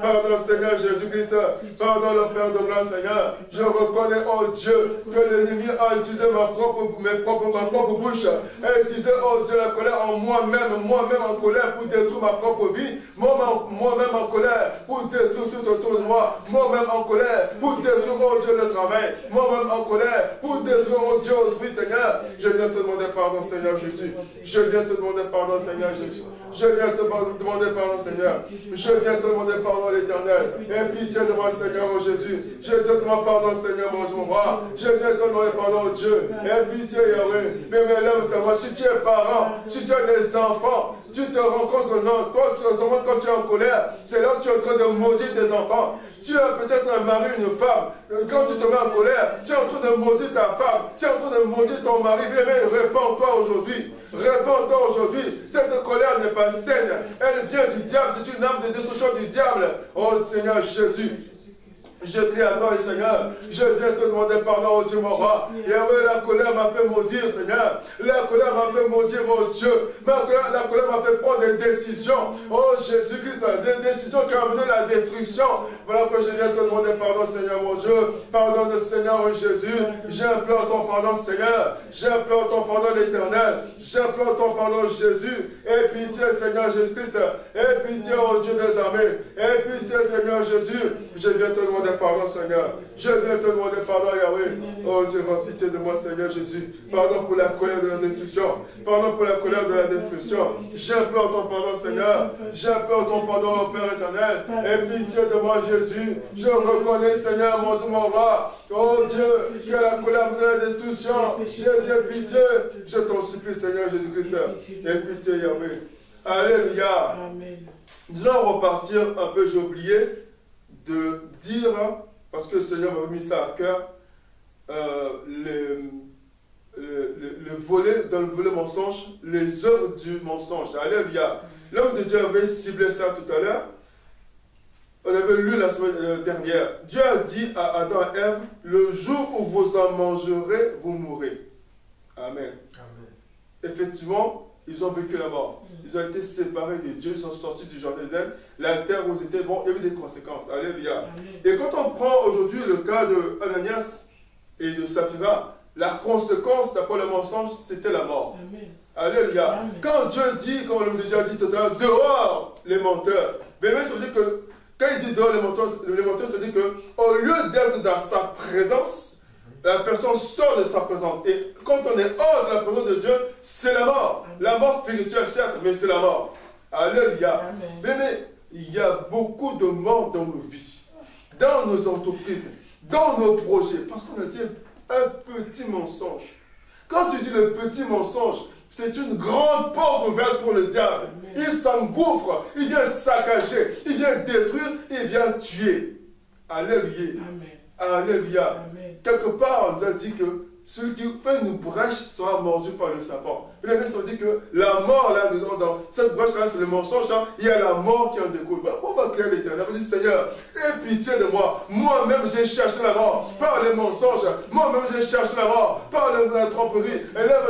Pardonne, Seigneur Jésus-Christ. Pardonne, le Père de gloire, Seigneur. Je reconnais, oh Dieu, que l'ennemi a utilisé ma propre bouche. A utilisé, oh Dieu, la colère en moi-même en colère pour détruire ma propre vie. Moi-même en colère pour détruire tout autour de moi. Moi-même en colère pour détruire, oh Dieu, le travail. Moi-même en colère pour détruire, oh Dieu, autrui, Seigneur. Je viens te demander pardon, Seigneur Jésus. Je viens te demander pardon, Seigneur Jésus. Je viens te demander pardon, Seigneur. Je viens te demander pardon, l'Éternel. Aie pitié de moi, Seigneur, oh Jésus. Je te demande pardon, Seigneur, mon roi. Je viens te demander pardon, oh Dieu. Aie pitié, Yahweh. Mais lève ta voix. Si tu es parent, si tu as des enfants, tu te rends compte que non, toi, quand tu es en colère, c'est là que tu es en train de maudire tes enfants. Tu as peut-être un mari, une femme. Quand tu te mets en colère, tu es en train de maudire ta femme. Tu es en train de maudire ton mari. Mais répands-toi aujourd'hui. Répands-toi aujourd'hui. Cette colère n'est pas saine. Elle vient du diable. C'est une arme de destruction du diable. Oh Seigneur Jésus. Je prie à toi, Seigneur. Je viens te demander pardon, oh Dieu, mon roi. Et la colère m'a fait maudire, Seigneur. La colère m'a fait maudire, oh Dieu. La colère m'a fait prendre des décisions. Oh Jésus-Christ, des décisions qui ont amené la destruction. Voilà que je viens te demander pardon, Seigneur, mon Dieu. Pardonne, Seigneur, oh Jésus. J'implore ton pardon, Seigneur. J'implore ton pardon, l'Éternel. J'implore ton pardon, Jésus. Aie pitié, Seigneur Jésus-Christ. Aie pitié, oh Dieu des armées. Aie pitié, Seigneur Jésus. Je viens te demander pardon, Seigneur. Je viens te demander pardon, Yahweh. Oh Dieu, aie pitié de moi, Seigneur Jésus. Pardon pour la colère de la destruction. Pardon pour la colère de la destruction. J'implore ton pardon, Seigneur. J'implore ton pardon, au Père éternel. Aie pitié de moi, Jésus. Je reconnais, Seigneur, mon Dieu, mon roi. Oh Dieu, que la colère de la destruction. Jésus, pitié. Je t'en supplie, Seigneur Jésus-Christ. Aie pitié, Yahweh. Alléluia. Nous allons repartir un peu, j'ai oublié de dire, parce que le Seigneur m'a mis ça à cœur, dans le volet mensonge, les œuvres du mensonge. Alléluia. L'homme de Dieu avait ciblé ça tout à l'heure. On avait lu la semaine dernière. Dieu a dit à Adam et Ève, le jour où vous en mangerez, vous mourrez. Amen. Amen. Effectivement, ils ont vécu la mort. Ils ont été séparés de Dieu, ils sont sortis du jardin d'Éden. La terre où ils étaient, bon, il y a eu des conséquences. Alléluia. Et quand on prend aujourd'hui le cas de Ananias et de Saphira, la conséquence d'après le mensonge, c'était la mort. Amen. Alléluia. Amen. Quand Dieu dit, comme l'homme de Dieu a dit tout à l'heure, dehors les menteurs. Mais ça veut dire que, quand il dit dehors les menteurs, ça veut dire qu'au lieu d'être dans sa présence, La personne sort de sa présence. Et quand on est hors de la présence de Dieu, c'est la mort. La mort spirituelle, certes, mais c'est la mort. Alléluia. Mais il y a beaucoup de morts dans nos vies, dans nos entreprises, dans nos projets. Parce qu'on a dit un petit mensonge. Quand tu dis le petit mensonge, c'est une grande porte ouverte pour le diable. Il s'engouffre, il vient saccager, il vient détruire, il vient tuer. Alléluia. Alléluia. Quelque part, on nous a dit que celui qui fait une brèche sera mordu par le serpent. Les mecs ont dit que la mort, là, dans cette brèche-là, c'est le mensonge, hein, il y a la mort qui en découle. Ben, on va créer l'Éternel. On va dire, Seigneur, aie pitié de moi. Moi-même, j'ai cherché la mort par les mensonges. Moi-même, j'ai cherché la mort par la tromperie. Et là,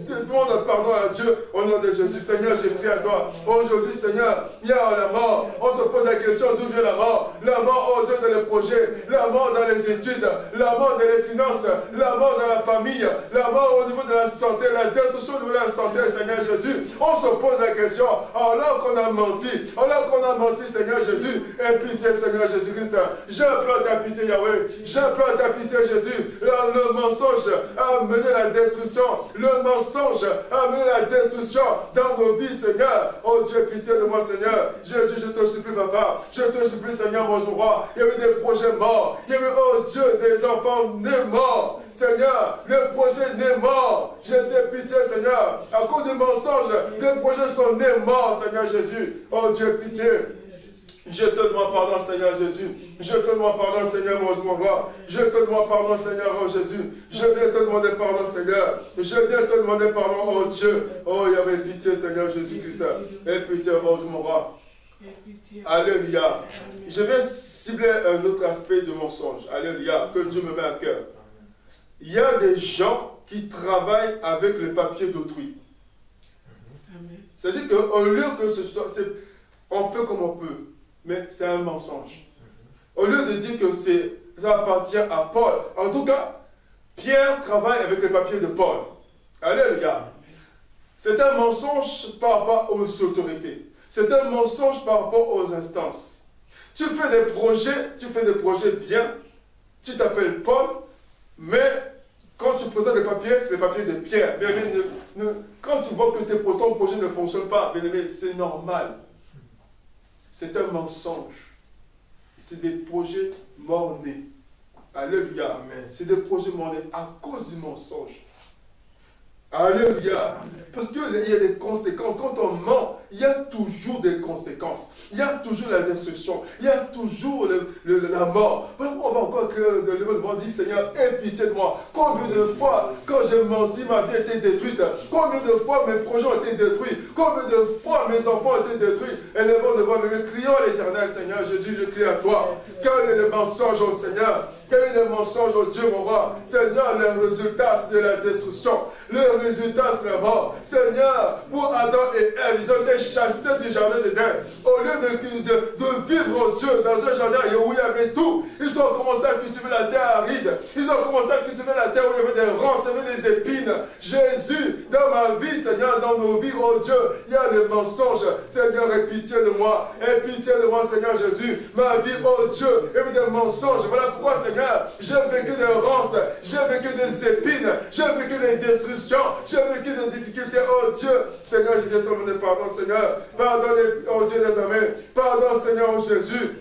demande pardon à Dieu au nom de Jésus. Seigneur, j'ai pris à toi. Aujourd'hui, Seigneur, il y a la mort. On se pose la question d'où vient la mort. La mort, oh Dieu, dans les projets. La mort dans les études. La mort dans les finances. La mort dans la famille. La mort au niveau de la santé. La destruction au niveau de la santé, Seigneur Jésus. On se pose la question. Alors qu'on a menti. Alors qu'on a menti, Seigneur Jésus. Et pitié, Seigneur Jésus-Christ. J'implore ta pitié, Yahweh. J'implore ta pitié, Jésus. Le mensonge a mené la destruction. Le mensonge a mené la destruction dans nos vies, Seigneur. Oh Dieu, pitié de moi, Seigneur. Jésus, je te supplie, Papa. Je te supplie, Seigneur, mon roi. Il y avait des projets morts. Il y avait, oh Dieu, des enfants nés morts. Seigneur, le projet n'est mort. Jésus, pitié, Seigneur. À cause du mensonge, les projets sont nés morts, Seigneur Jésus. Oh Dieu, pitié. Je te demande pardon, Seigneur Jésus. Je te demande pardon, Seigneur, mon roi. Je te demande pardon, Seigneur, oh Jésus. Je viens te demander pardon, Seigneur. Je viens te demander pardon, oh Dieu. Oh, il y avait pitié, Seigneur Jésus-Christ. Et pitié, mon roi. Alléluia. Je vais cibler un autre aspect du mensonge. Alléluia. Que Dieu me met à cœur. Il y a des gens qui travaillent avec le papier d'autrui. C'est-à-dire qu'au lieu que ce soit, on fait comme on peut, mais c'est un mensonge. Au lieu de dire que ça appartient à Paul, en tout cas, Pierre travaille avec le papier de Paul. Alléluia. C'est un mensonge par rapport aux autorités. C'est un mensonge par rapport aux instances. Tu fais des projets bien, tu t'appelles Paul, mais quand tu présentes les papiers, c'est les papiers de Pierre. Bien aimé, quand tu vois que ton projet ne fonctionne pas, bien aimé, c'est normal. C'est un mensonge. C'est des projets morts-nés. Alléluia. C'est des projets morts-nés à cause du mensonge. Alléluia. Parce qu'il y a des conséquences. Quand on ment, il y a toujours des conséquences. Il y a toujours la destruction. Il y a toujours la mort. On va encore que le devant dit, Seigneur, aie pitié de moi. Combien de fois, quand j'ai menti, ma vie a été détruite. Combien de fois mes projets ont été détruits. Combien de fois mes enfants ont été détruits. Élevons devant nous, crions à l'Éternel, Seigneur Jésus, je crie à toi. Quel est le mensonge, oh Seigneur? Quel est le mensonge, oh Dieu, mon roi? Seigneur, le résultat, c'est la destruction. Le résultat, c'est la mort. Seigneur, pour Adam et Ève, ils ont été chassés du jardin d'Éden. Au lieu de vivre, oh Dieu, dans un jardin où il y avait tout, ils ont commencé à cultiver la terre aride. Ils ont commencé à cultiver la terre où il y avait des ronces, il y avait des épines. Jésus, dans ma vie, Seigneur, dans nos vies, oh Dieu, il y a le mensonge. Seigneur, aie pitié de moi. Aie pitié de moi, Seigneur Jésus. Ma vie, oh Dieu, il y avait des mensonges. Voilà pourquoi, Seigneur, j'ai vécu des ronces, j'ai vécu des épines, j'ai vécu des destructions, j'ai vécu des difficultés, oh Dieu. Seigneur, je viens te demander pardon, Seigneur. Pardonne, oh Dieu des armées. Pardon, Seigneur, oh Jésus.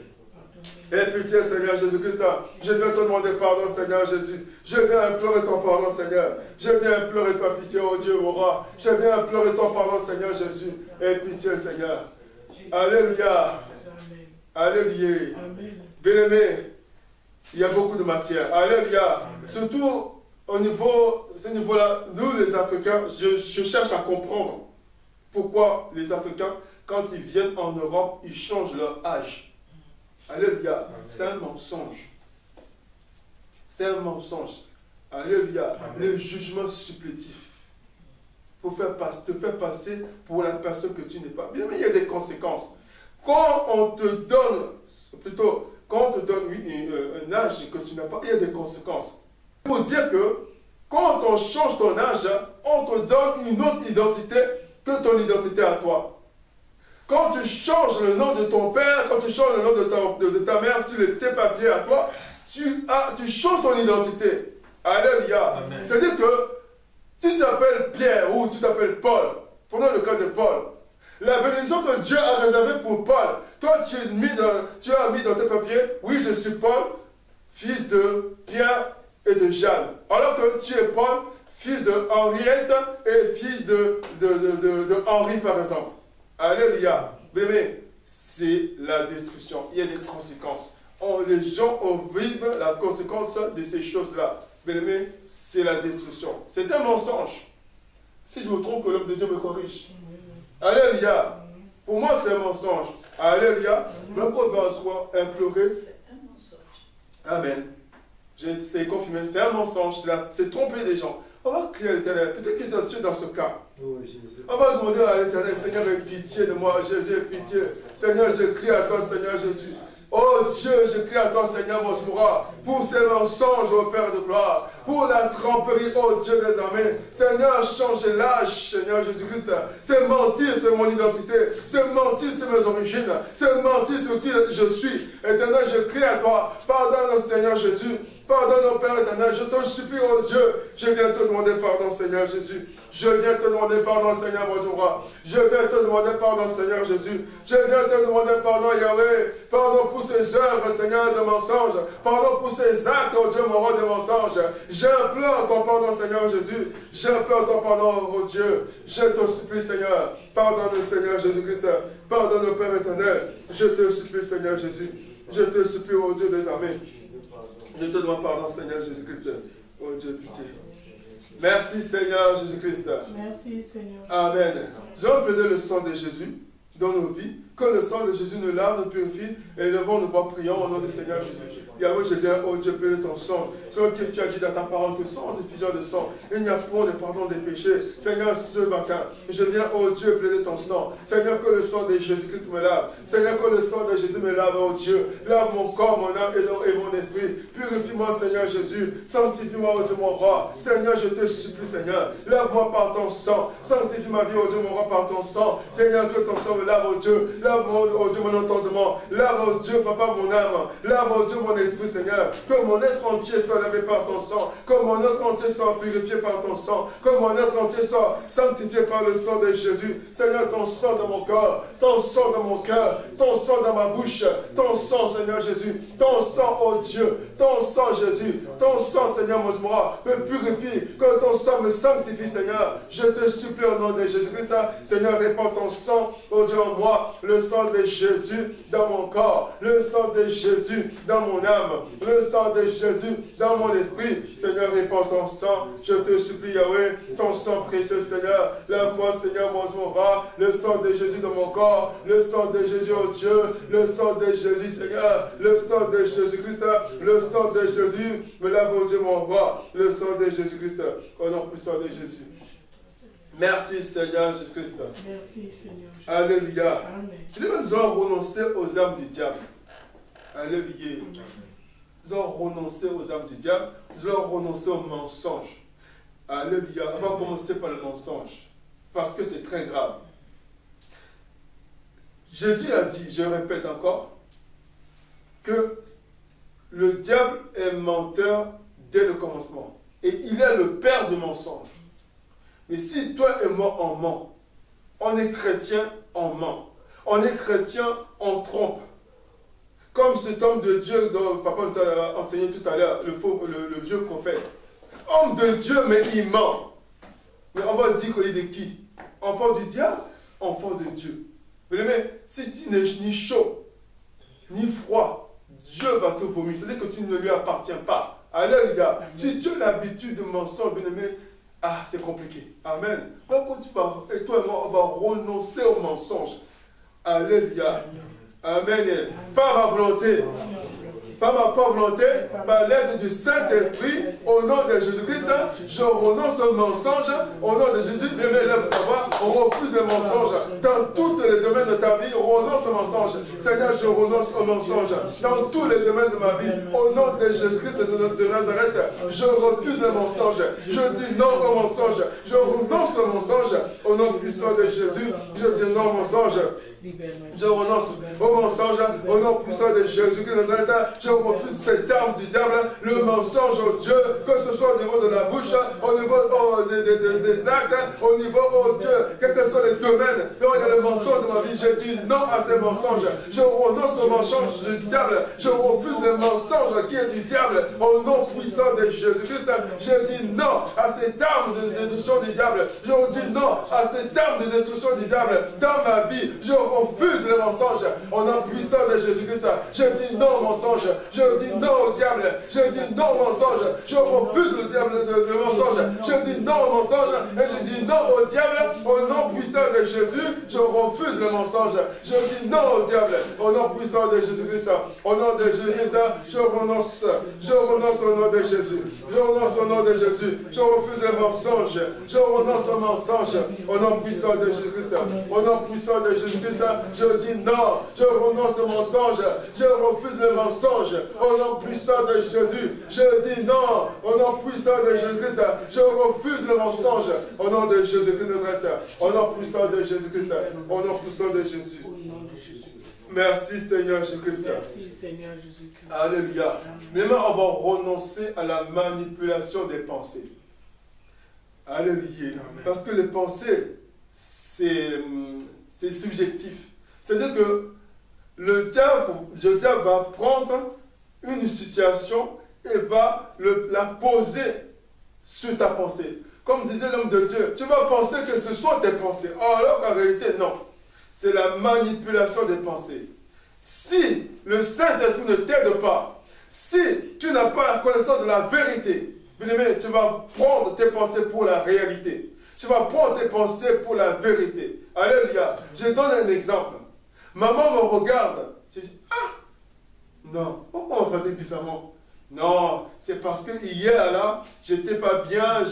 Et pitié, Seigneur Jésus-Christ. Je viens te demander pardon, Seigneur Jésus. Je viens implorer ton pardon, Seigneur. Je viens implorer ta pitié, oh Dieu, mon roi. Je viens implorer ton pardon, Seigneur Jésus. Et pitié, Seigneur. Alléluia. Alléluia. Bien-aimé, il y a beaucoup de matière. Alléluia. Surtout au niveau, ce niveau-là, nous les Africains, je cherche à comprendre pourquoi les Africains, quand ils viennent en Europe, ils changent leur âge. Alléluia. C'est un mensonge. C'est un mensonge. Alléluia. Le jugement supplétif. Pour te faire passer pour la personne que tu n'es pas. Bien, mais il y a des conséquences. Quand on te donne, plutôt, quand on te donne un âge que tu n'as pas, il y a des conséquences. Il faut dire que quand on change ton âge, on te donne une autre identité que ton identité à toi. Quand tu changes le nom de ton père, quand tu changes le nom de ta mère sur tes papiers à toi, tu changes ton identité. Alléluia. C'est-à-dire que tu t'appelles Pierre ou tu t'appelles Paul. Prenons le cas de Paul. La bénédiction que Dieu a réservée pour Paul, toi tu as mis dans tes papiers, oui je suis Paul, fils de Pierre et de Jeanne. Alors que tu es Paul, fils de Henriette et fils de Henri par exemple. Alléluia. Mais c'est la destruction. Il y a des conséquences. Les gens vivent la conséquence de ces choses-là. Mais c'est la destruction. C'est un mensonge. Si je me trompe, que l'homme de Dieu me corrige. Alléluia. Pour moi, c'est un mensonge. Alléluia. Mais pourquoi on va implorer? C'est un mensonge. Amen. C'est confirmé. C'est un mensonge. C'est tromper les gens. On va crier à l'Éternel. Peut-être que tu es dans ce cas. On va demander à l'Éternel, Seigneur, aie pitié de moi. Jésus, aie pitié. Seigneur, je crie à toi, Seigneur Jésus. Oh Dieu, je crie à toi, Seigneur, mon Joura, pour ces mensonges, ô Père de gloire, pour la tromperie, ô Dieu des armées. Seigneur, change l'âge, Seigneur Jésus-Christ. C'est mentir sur mon identité, c'est mentir sur mes origines, c'est mentir sur qui je suis. Éternel, je crie à toi, pardonne, Seigneur Jésus. Pardonne, ô Père éternel, je te supplie, ô Dieu, je viens te demander pardon, Seigneur Jésus. Je viens te demander pardon, Seigneur, mon Joura. Je viens te demander pardon, Seigneur Jésus. Je viens te demander pardon, Yahweh. Pardon pour ces œuvres, Seigneur, de mensonges. Pardon pour ces actes, ô Dieu, mon roi, de mensonges. J'implore ton pardon, Seigneur Jésus. J'implore ton pardon, ô Dieu. Je te supplie, Seigneur. Pardonne, Seigneur Jésus-Christ. Pardonne, ô Père éternel. Je te supplie, Seigneur Jésus. Je te supplie, ô Dieu des armées. Je te demande pardon, Seigneur Jésus-Christ. Oh Dieu, pitié. Merci, Seigneur Jésus-Christ. Merci, Seigneur. Amen. Nous allons plaider le sang de Jésus dans nos vies. Que le sang de Jésus nous lave, nous purifie. Et levons nos voix, prions au nom du Seigneur Jésus. Yahweh, je viens, oh Dieu, plaider ton sang. Selon que tu as dit dans ta parole que sans effusion de sang, il n'y a point de pardon des péchés. Seigneur, ce matin, je viens, oh Dieu, plaider ton sang. Seigneur, que le sang de Jésus-Christ me lave. Seigneur, que le sang de Jésus me lave, oh Dieu. Lave mon corps, mon âme et mon esprit. Purifie-moi, Seigneur Jésus. Sanctifie-moi, oh Dieu, mon roi. Seigneur, je te supplie, Seigneur. Lave-moi par ton sang. Sanctifie ma vie, oh Dieu, mon roi, par ton sang. Seigneur, que ton sang me lave, oh Dieu. Lave, oh Dieu, mon entendement. Lave, oh Dieu, papa, mon âme. Lave, oh Dieu, mon esprit, Seigneur. Que mon être entier soit lavé par ton sang. Que mon être entier soit purifié par ton sang. Que mon être entier soit sanctifié par le sang de Jésus. Seigneur, ton sang dans mon corps, ton sang dans mon cœur, ton sang dans ma bouche, ton sang, Seigneur Jésus, ton sang, oh Dieu, ton sang, Jésus, ton sang, Seigneur, mon roi, me purifie. Que ton sang me sanctifie, Seigneur. Je te supplie au nom de Jésus-Christ. Seigneur, répands ton sang, oh Dieu, en moi. Le sang de Jésus dans mon corps, le sang de Jésus dans mon âme, le sang de Jésus dans mon esprit. Seigneur, répands ton sang. Je te supplie, Yahweh, ton sang précieux, Seigneur. Lave-moi, Seigneur, mon roi, le sang de Jésus dans mon corps, le sang de Jésus, oh Dieu, le sang de Jésus, Seigneur, le sang de Jésus-Christ, le sang de Jésus, me lave, oh Dieu, mon roi, le sang de Jésus-Christ, au nom puissant de Jésus. Merci, Seigneur Jésus-Christ. Merci, Seigneur. Alléluia. Amen. Nous allons renoncer aux âmes du diable. Alléluia. Nous allons renoncer aux âmes du diable. Nous allons renoncer aux mensonges. Alléluia. On va commencer par le mensonge. Parce que c'est très grave. Jésus a dit, je répète encore, que le diable est menteur dès le commencement. Et il est le père du mensonge. Mais si toi et moi on ment, on est chrétien, on ment. On est chrétien, on trompe. Comme cet homme de Dieu dont papa nous a enseigné tout à l'heure, le vieux prophète. Homme de Dieu, mais il ment. Mais on va dire qu'il est qui? Enfant du diable, enfant de Dieu. Mais si tu n'es ni chaud, ni froid, Dieu va te vomir. C'est-à-dire que tu ne lui appartiens pas. Alléluia. Si tu as l'habitude de mensonge, bien aimé, c'est compliqué. Amen. Et toi et moi, on va renoncer au mensonge. Alléluia. Amen. Par ma volonté. Par ma propre volonté, par l'aide du Saint-Esprit, au nom de Jésus-Christ, je renonce au mensonge. Au nom de Jésus, bien lève ta voix, on refuse le mensonge. Dans tous les domaines de ta vie, on renonce au mensonge. Seigneur, je renonce au mensonge. Dans tous les domaines de ma vie, au nom de Jésus-Christ de Nazareth, je refuse le mensonge. Je dis non au mensonge. Je renonce au mensonge. Au nom puissant de Jésus, je dis non au mensonge. Je renonce au mensonge, au nom puissant de Jésus-Christ de Nazareth. Je refuse cette arme du diable, le mensonge au Dieu, que ce soit au niveau de la bouche, au niveau des actes, au niveau, oh Dieu, quels que soient les domaines, où il y a le mensonge de ma vie, je dis non à ces mensonges. Je renonce au mensonge du diable, je refuse le mensonge qui est du diable, au nom puissant de Jésus-Christ. Je dis non à cette arme de destruction du diable. Je dis non à cette arme de destruction du diable dans ma vie. Je refuse le mensonge au nom puissant de Jésus-Christ. Je dis non au mensonge. Je dis non au diable. Je dis non au mensonge. Je refuse le diable, le mensonge. Je dis non au mensonge et je dis non au diable au nom puissant de Jésus. Je refuse le mensonge. Je dis non au diable au nom puissant de Jésus-Christ. Au nom de Jésus-Christ, je renonce. Je renonce au nom de Jésus. Je renonce au nom de Jésus. Je refuse le mensonge. Je renonce au mensonge au nom puissant de Jésus-Christ. Au nom puissant de Jésus-Christ, je dis non. Je renonce au mensonge. Je refuse le mensonge au nom puissant de Jésus. Je dis non. Au nom puissant de Jésus-Christ, je refuse le mensonge au nom de Jésus-Christ de Nazareth. Au nom puissant de Jésus-Christ. Au nom puissant de Jésus. Merci Seigneur Jésus-Christ. Merci Seigneur Jésus-Christ. Alléluia. Maintenant, on va renoncer à la manipulation des pensées. Alléluia. Parce que les pensées, c'est subjectif. C'est-à-dire que le diable va prendre une situation et va la poser sur ta pensée. Comme disait l'homme de Dieu, tu vas penser que ce sont tes pensées. Alors qu'en réalité, non. C'est la manipulation des pensées. Si le Saint-Esprit ne t'aide pas, si tu n'as pas la connaissance de la vérité, bien-aimé, tu vas prendre tes pensées pour la réalité. Tu vas prendre tes pensées pour la vérité. Alléluia. Je donne un exemple. Maman me regarde. Je dis, ah, non, pourquoi on regardait bizarrement? Non, c'est parce que hier là, j'étais pas bien,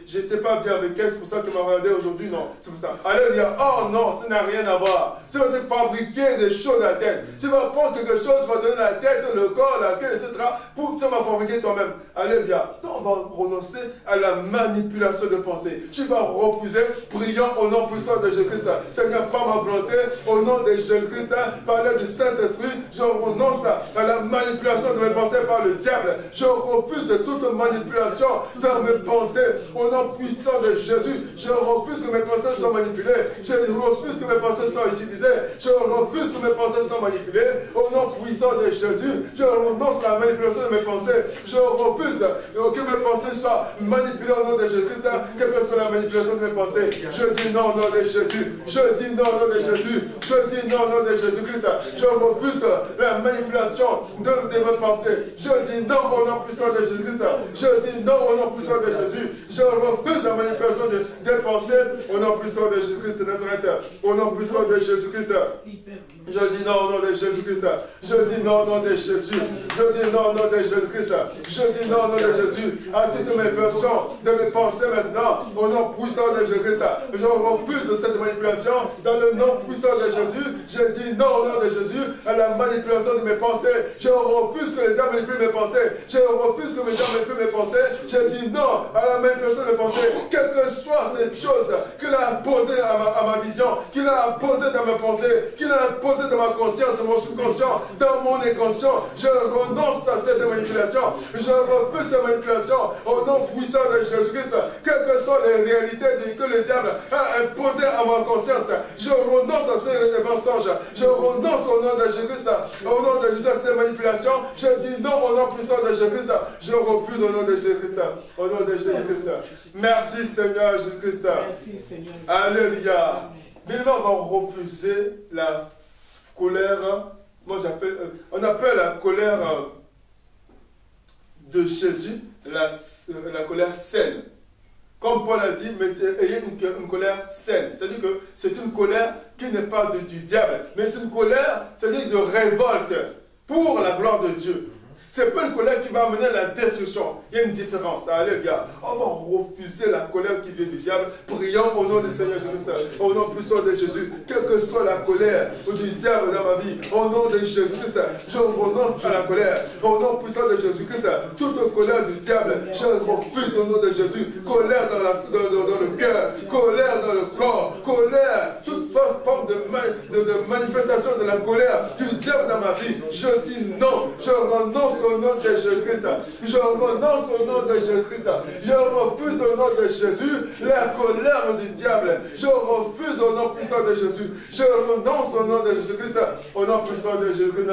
j'étais pas bien avec elle, c'est pour ça que tu m'as regardé aujourd'hui, non, c'est pour ça. Alléluia, oh non, ça n'a rien à voir. Tu vas te fabriquer des choses à la tête. Tu vas prendre quelque chose, tu vas donner la tête, le corps, la queue, etc. Pour tu vas fabriquer toi-même. Alléluia. Donc on va renoncer à la manipulation de pensée. Tu vas refuser, priant au nom puissant de Jésus-Christ. Seigneur, pas ma volonté, au nom de Jésus-Christ, par l'aide du Saint-Esprit, je renonce à la manipulation de mes pensées par le diable. Je refuse toute manipulation dans mes pensées. Au nom puissant de Jésus, je refuse que mes pensées soient manipulées. Je refuse que mes pensées soient utilisées. Je refuse que mes pensées soient manipulées. Au nom puissant de Jésus, je renonce à la manipulation de mes pensées. Je refuse que mes pensées soient manipulées au nom de Jésus-Christ, quelle que soit la manipulation de mes pensées. Je dis non au nom de Jésus. Je dis non au nom de Jésus. Je dis non au nom de Jésus-Christ. Je refuse la manipulation de mes pensées. Je dis non au nom puissant de Jésus-Christ. Je dis non au nom puissant de Jésus. Je refuse la manipulation des pensées au nom puissant de Jésus-Christ de Nazareth. Au nom puissant de Jésus-Christ. Je dis non au nom de Jésus-Christ. Je dis non au nom de Jésus. Je dis non au nom de Jésus-Christ. Je dis non au nom de Jésus à toutes mes versions de mes pensées maintenant au nom puissant de Jésus-Christ. Je refuse cette manipulation dans le nom puissant de Jésus. Je dis non au nom de Jésus à la manipulation de mes pensées. Je refuse que les diables manipulent mes pensées. Je refuse que les diables manipulent mes pensées. Je dis non à la manipulation de mes pensées. Quelle que soit cette chose qu'il a posée à ma vision, qu'il a posée dans mes pensées, qu'il a posée dans ma conscience, dans mon subconscient, dans mon inconscient, je renonce à cette manipulation. Je refuse cette manipulation au nom puissant de Jésus-Christ. Quelles que soient les réalités que le diable a imposées à ma conscience, je renonce à ces mensonges. Je renonce au nom de Jésus-Christ. Au nom de Jésus à ces manipulations. Je dis non au nom puissant de Jésus-Christ. Je refuse au nom de Jésus-Christ. Au nom de Jésus-Christ. Merci Seigneur Jésus-Christ. Merci Seigneur. Alléluia. Mais on va refuser la colère. Moi on appelle la colère de Jésus la colère saine. Comme Paul a dit, ayez une colère saine. C'est-à-dire que c'est une colère qui n'est pas du diable, mais c'est une colère, c'est-à-dire de révolte pour la gloire de Dieu. Ce n'est pas une colère qui va amener à la destruction. Il y a une différence. Alléluia. On va refuser la colère qui vient du diable. Prions au nom du Seigneur Jésus-Christ. Au nom puissant de Jésus. Quelle que soit la colère du diable dans ma vie. Au nom de Jésus-Christ. Je renonce à la colère. Au nom puissant de Jésus-Christ. Toute colère du diable. Je refuse au nom de Jésus. Colère dans le cœur. Colère dans le corps. Colère. Toute forme de de manifestation de la colère du diable dans ma vie, je dis non. Je renonce au nom de Jésus-Christ. Je renonce au nom de Jésus-Christ. Je refuse au nom de Jésus la colère du diable. Je refuse au nom puissant de Jésus. Je renonce au nom de Jésus-Christ. Au nom puissant de Jésus-Christ.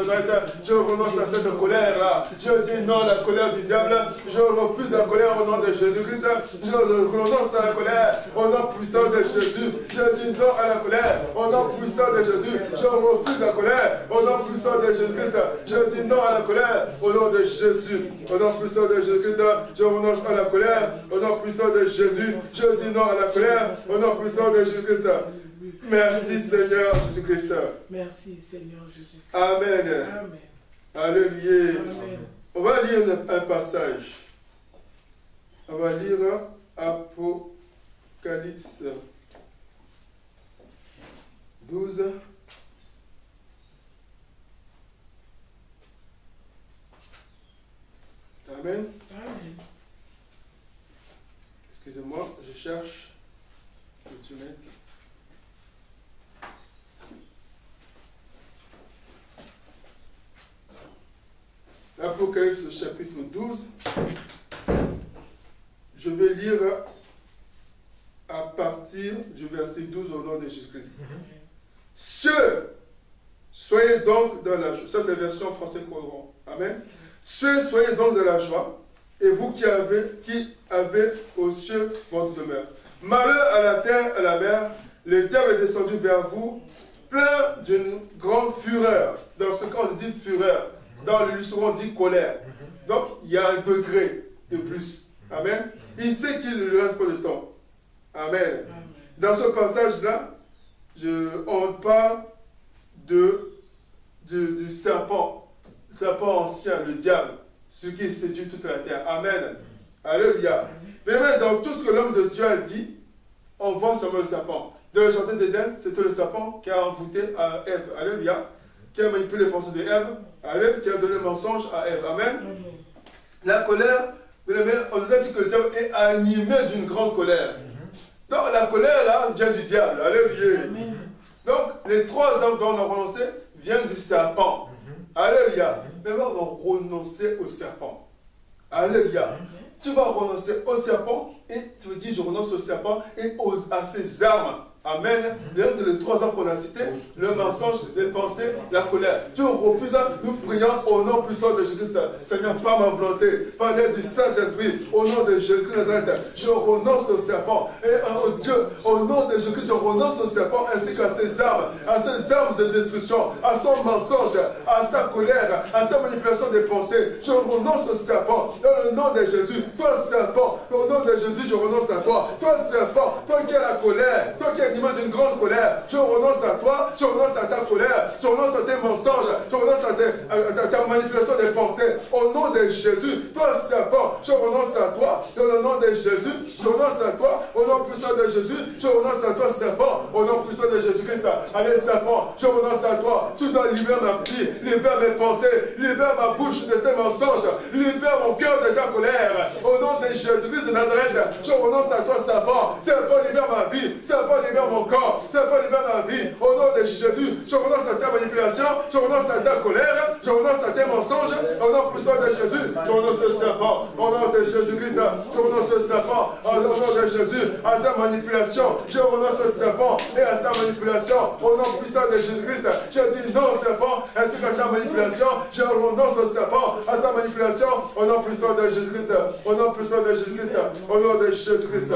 Je renonce à cette colère-là. Je dis non à la colère du diable. Je refuse la colère au nom de Jésus-Christ. Je renonce à la colère au nom puissant de Jésus. Je dis non à la colère au nom puissant de Jésus. Je refuse la colère au nom puissant de Jésus-Christ. Je dis non à la colère au nom de Jésus. Au nom puissant de Jésus-Christ. Je renonce à la colère au nom puissant de Jésus. Je dis non à la colère au nom puissant de Jésus-Christ. Merci Seigneur Jésus-Christ. Merci Seigneur Jésus. Amen. Amen. Alléluia. Amen. On va lire un passage. On va lire Apocalypse 12. Amen. Amen. Excusez-moi, je cherche. Je vais te mettre. Apocalypse chapitre 12. Je vais lire à partir du verset 12 au nom de Jésus-Christ. Ceux, soyez donc dans la joie. Ça, c'est la version française courant. Amen. Ceux, soyez donc dans la joie, et vous qui avez aux cieux votre demeure. Malheur à la terre, à la mer, le diable est descendu vers vous, plein d'une grande fureur. Dans ce cas, on dit fureur. Dans l'illustration, on dit colère. Donc, il y a un degré de plus. Amen. Il sait qu'il ne lui reste pas de temps. Amen. Dans ce passage-là, on parle du serpent. Le serpent ancien, le diable, celui qui séduit toute la terre. Amen. Alléluia. Mais même dans tout ce que l'homme de Dieu a dit, on voit seulement le serpent. Dans le jardin d'Éden, c'était le serpent qui a envoûté à Ève. Alléluia. Qui a manipulé les pensées de Ève. Alléluia. Qui a donné le mensonge à Ève. Amen. La colère, on nous a dit que le diable est animé d'une grande colère. Donc la colère là vient du diable. Alléluia. Donc les trois hommes dont on a renoncé viennent du serpent. Alléluia. Mais on va renoncer au serpent. Alléluia. Tu vas renoncer au serpent et tu veux dire je renonce au serpent et à ses armes. Amen. D'ailleurs, les trois ans qu'on a cités, le mensonge, les pensées, la colère. Tu refuses, nous prions au nom puissant de Jésus-Christ. Seigneur, pas ma volonté, par l'aide du Saint-Esprit, au nom de Jésus-Christ, je renonce au serpent. Et Dieu, au nom de Jésus-Christ, je renonce au serpent ainsi qu'à ses armes de destruction, à son mensonge, à sa colère, à sa manipulation des pensées. Je renonce au serpent. Dans le nom de Jésus, toi serpent, au nom de Jésus, je renonce à toi. Toi serpent, toi qui as la colère, toi qui as l'image d'une grande colère, je renonce à toi, je renonce à ta colère, je renonce à tes mensonges, je renonce à ta manipulation des pensées. Au nom de Jésus, toi serpent, je renonce à toi. Dans le nom de Jésus, je renonce à toi. Au nom puissant de Jésus, je renonce à toi serpent. Au nom puissant de Jésus-Christ, allez serpent, je renonce à toi. Tu dois libérer ma vie, libère mes pensées, libère ma bouche de tes mensonges, libère mon cœur de ta colère. Au nom de Jésus-Christ de Nazareth, je renonce à toi serpent. Serpent, libère ma vie, serpent, libère mon corps, serpent, libère ma vie. Au nom de Jésus, je renonce à ta manipulation, je renonce à ta colère, je renonce à tes mensonges. Au nom puissant de Jésus, je renonce au serpent. Au nom de Jésus-Christ, je renonce au serpent. Au nom de Jésus, à ta manipulation, je renonce au serpent et à sa manipulation. Au nom puissant de Jésus-Christ, je dis non au serpent ainsi qu'à sa manipulation. Je renonce au serpent, à sa manipulation. Au nom puissant de Jésus-Christ, au nom puissant de Jésus-Christ, au nom de Jésus-Christ.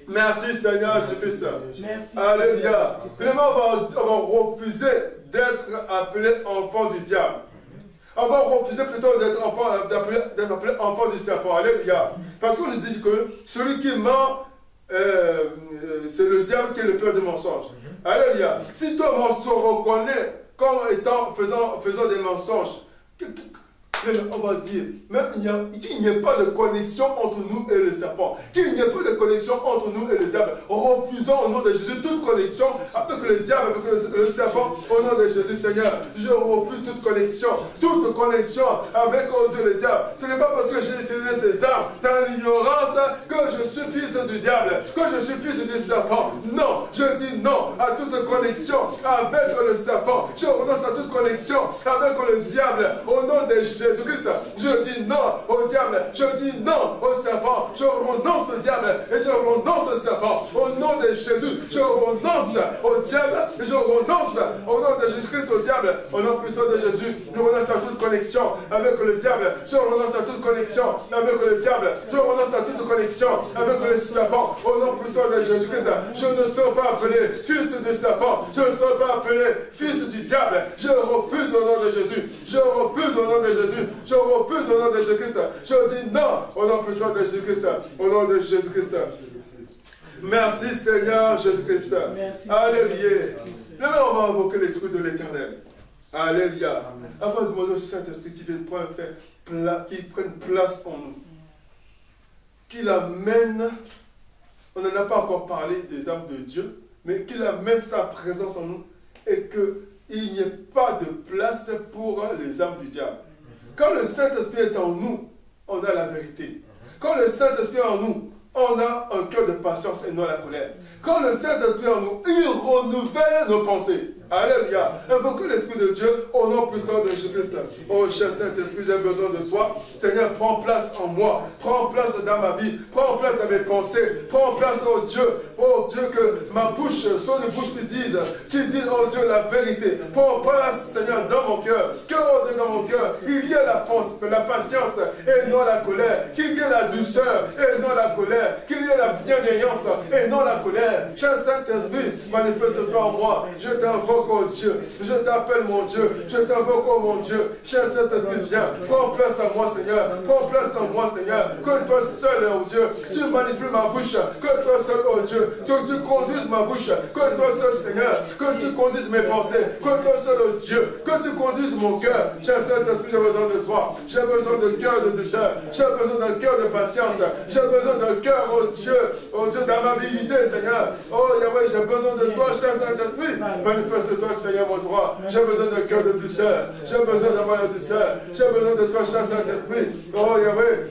Merci Seigneur Jésus-Christ. Alléluia. Vraiment, on va refuser d'être appelé enfant du diable. On va refuser plutôt d'être appelé enfant du serpent. Alléluia. Parce qu'on nous dit que celui qui ment, c'est le diable qui est le père du mensonge. Alléluia. Si toi, on se reconnaît comme étant faisant des mensonges, on va dire, même qu'il n'y ait pas de connexion entre nous et le serpent, qu'il n'y ait pas de connexion entre nous et le diable. Refusons au nom de Jésus toute connexion avec le diable, avec le serpent, au nom de Jésus Seigneur. Je refuse toute connexion avec Dieu le diable. Ce n'est pas parce que j'ai utilisé ces armes dans l'ignorance que je suis fils du diable, que je suis fils du serpent. Non, je dis non. à toute connexion avec le serpent. Je renonce à toute connexion avec le diable. Au nom de Jésus-Christ, je dis non au diable. Je dis non au serpent. Je renonce au diable et je renonce au serpent. Au nom de Jésus, je renonce au diable et je renonce au nom de Jésus-Christ au diable. Au nom puissant de Jésus, je renonce à toute connexion avec le diable. Je renonce à toute connexion avec le diable. Je renonce à toute connexion avec le serpent. Au nom puissant de Jésus-Christ, je ne serai pas appelé fils du serpent. Je ne serai pas appelé fils du diable. Je refuse au nom de Jésus. Je refuse au nom de Jésus. Je refuse au nom de Jésus-Christ. Je dis non au nom puissant de Jésus-Christ. Au nom de Jésus-Christ. Merci Seigneur Jésus-Christ. Alléluia. Maintenant, on va invoquer l'Esprit de l'Éternel. Alléluia. Avant de demander au Saint-Esprit qui vienne qu'il prenne place en nous. Qu'il amène, on n'en a pas encore parlé des âmes de Dieu, mais qu'il amène sa présence en nous et qu'il n'y ait pas de place pour les âmes du diable. Quand le Saint-Esprit est en nous, on a la vérité. Quand le Saint-Esprit est en nous, on a un cœur de patience et non la colère. Quand le Saint-Esprit est en nous, il renouvelle nos pensées. Alléluia. Invoquez l'Esprit de Dieu au nom puissant de Jésus-Christ. Oh, cher Saint-Esprit, j'ai besoin de toi. Seigneur, prends place en moi. Prends place dans ma vie. Prends place dans mes pensées. Prends place, oh Dieu. Oh Dieu, que ma bouche soit une bouche qui dise, oh Dieu, la vérité. Prends place, Seigneur, dans mon cœur. Que, oh Dieu, dans mon cœur, il y ait la patience et non la colère. Qu'il y ait la douceur et non la colère. Qu'il y ait la bienveillance et non la colère. Cher Saint-Esprit, manifeste-toi en moi. Je t'invoque, oh Dieu. Je t'appelle, mon Dieu. Je t'invoque, oh mon Dieu. Cher Saint-Esprit, viens. Prends place en moi, Seigneur. Prends place en moi, Seigneur. Que toi seul, oh Dieu, tu manipules ma bouche. Que toi seul, oh Dieu, que tu conduises ma bouche. Que toi seul, Seigneur, que tu conduises mes pensées. Que toi seul, oh Dieu, que tu conduises mon cœur. Cher Saint-Esprit, j'ai besoin de toi. J'ai besoin d'un cœur de douceur. J'ai besoin d'un cœur de patience. J'ai besoin d'un cœur, oh Dieu, d'amabilité, Seigneur. Oh Yahweh, j'ai besoin de toi, cher Saint-Esprit. Manifeste-toi, Seigneur, mon roi. J'ai besoin d'un cœur de douceur. J'ai besoin d'avoir la douceur. J'ai besoin de toi, cher Saint-Esprit. Oh Yahweh.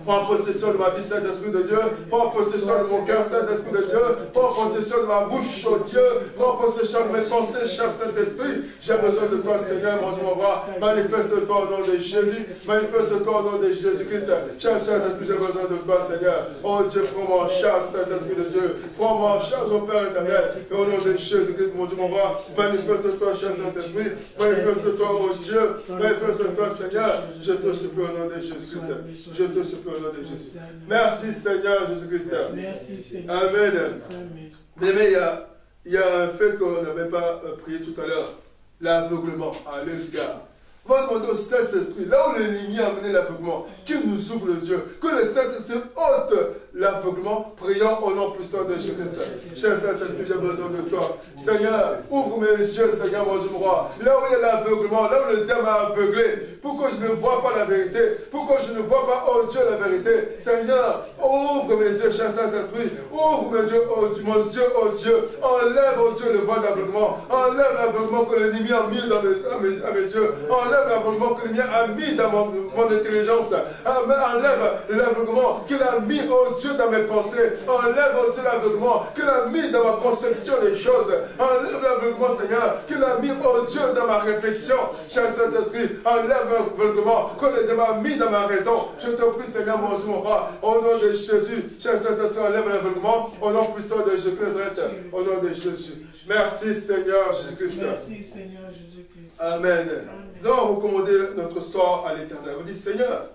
Prends possession de ma vie, Saint-Esprit de Dieu. Prends possession de mon cœur, Saint-Esprit de Dieu. Prends possession de ma bouche, oh Dieu. Prends possession de mes pensées, cher Saint-Esprit. J'ai besoin de toi, Seigneur, mon Dieu, mon roi. Manifeste-toi au nom de Jésus. Manifeste-toi au nom de Jésus-Christ. Cher Saint-Esprit, j'ai besoin de toi, Seigneur. Oh Dieu, prends-moi en charge, Saint-Esprit de Dieu. Prends-moi en charge, mon Père éternel. Et au nom de Jésus-Christ, mon Dieu, mon roi. Manifeste-toi, cher Saint-Esprit. Manifeste-toi, oh Dieu. Manifeste-toi, Seigneur. Je te supplie au nom de Jésus-Christ. Je te supplie au nom de Jésus. Merci Seigneur Jésus-Christ. Merci Seigneur. Amen. Mais il y a un fait qu'on n'avait pas prié tout à l'heure. L'aveuglement. Alléluia. On va demander au Saint-Esprit, là où l'ennemi a amené l'aveuglement, qu'il nous ouvre les yeux, que le Saint-Esprit ôte l'aveuglement, prions au nom puissant de Jésus-Christ. Cher Saint-Esprit, j'ai besoin de toi. Seigneur, ouvre mes yeux, Seigneur, mon Dieu, mon roi. Là où il y a l'aveuglement, là où le diable m'a aveuglé, pourquoi je ne vois pas la vérité, pourquoi je ne vois pas, oh Dieu, la vérité. Seigneur, ouvre mes yeux, cher Saint-Esprit, ouvre mes yeux, oh Dieu, mon Dieu, oh Dieu. Enlève, oh Dieu, le voile d'aveuglement. Enlève l'aveuglement que l'ennemi a mis à mes yeux. Enlève l'aveuglement que l'ennemi a mis dans mon intelligence. Enlève l'aveuglement qu'il a mis, oh Dieu, dans mes pensées. Enlève, oh Dieu, l'aveuglement qu'il a mis dans ma conception des choses. Enlève l'aveuglement, Seigneur, qu'il a mis, oh Dieu, dans ma réflexion. Cher Saint-Esprit, enlève l'aveuglement que les hommes a mis dans ma raison. Je te prie, Seigneur, mon Dieu, mon roi, au nom de Jésus. Cher Saint-Esprit, enlève l'aveuglement au nom puissant de Jésus-Christ. Au nom de Jésus. Merci, Seigneur Jésus-Christ. Merci, Seigneur Jésus-Christ. Amen. Nous allons recommander notre sort à l'Éternel. On dit, Seigneur,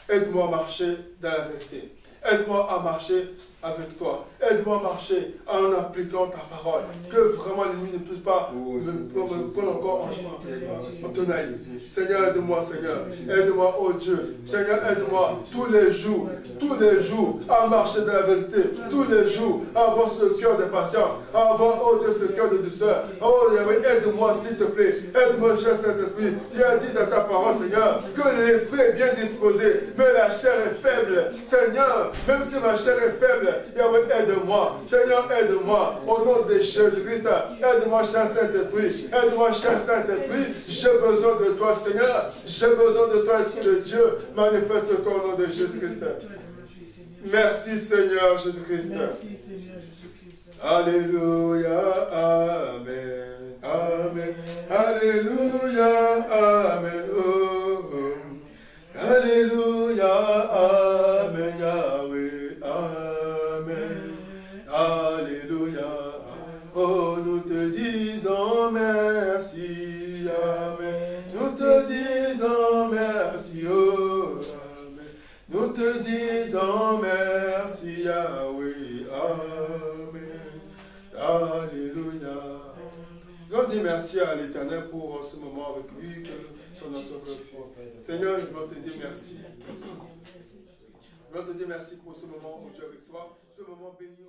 aide-moi à marcher dans la vérité. Aide-moi à marcher avec toi. Aide-moi à marcher en appliquant ta parole. Que vraiment l'ennemi ne puisse pas me prendre encore en tenaille. Seigneur, aide-moi, Seigneur. Aide-moi, oh Dieu. Seigneur, aide-moi tous les jours, à marcher dans la vérité. Tous les jours, à avoir ce cœur de patience. À avoir, oh Dieu, ce cœur de douceur. Oh Yahweh, aide-moi, s'il te plaît. Aide-moi, cher Saint-Esprit. Tu as dit dans ta parole, Seigneur, que l'esprit est bien disposé, mais la chair est faible. Seigneur, même si ma chair est faible, Yahweh, aide-moi. Seigneur, aide-moi. Au nom de Jésus-Christ, aide-moi, cher Saint-Esprit. Aide-moi, cher Saint-Esprit. J'ai besoin de toi, Seigneur. J'ai besoin de toi, Esprit de Dieu. Manifeste-toi au nom de Jésus-Christ. Merci, Seigneur Jésus-Christ. Merci, Seigneur Jésus-Christ. Alléluia, Alléluia. Oh, nous te disons merci, Amen. Nous te disons merci, oh, Amen. Nous te disons merci, Yahweh, Amen. Alléluia. Je dis merci à l'Éternel pour ce moment avec lui, que son nom soit glorifié. Seigneur, je veux te dire merci. Je veux te dire merci pour ce moment où tu es avec toi, ce moment béni.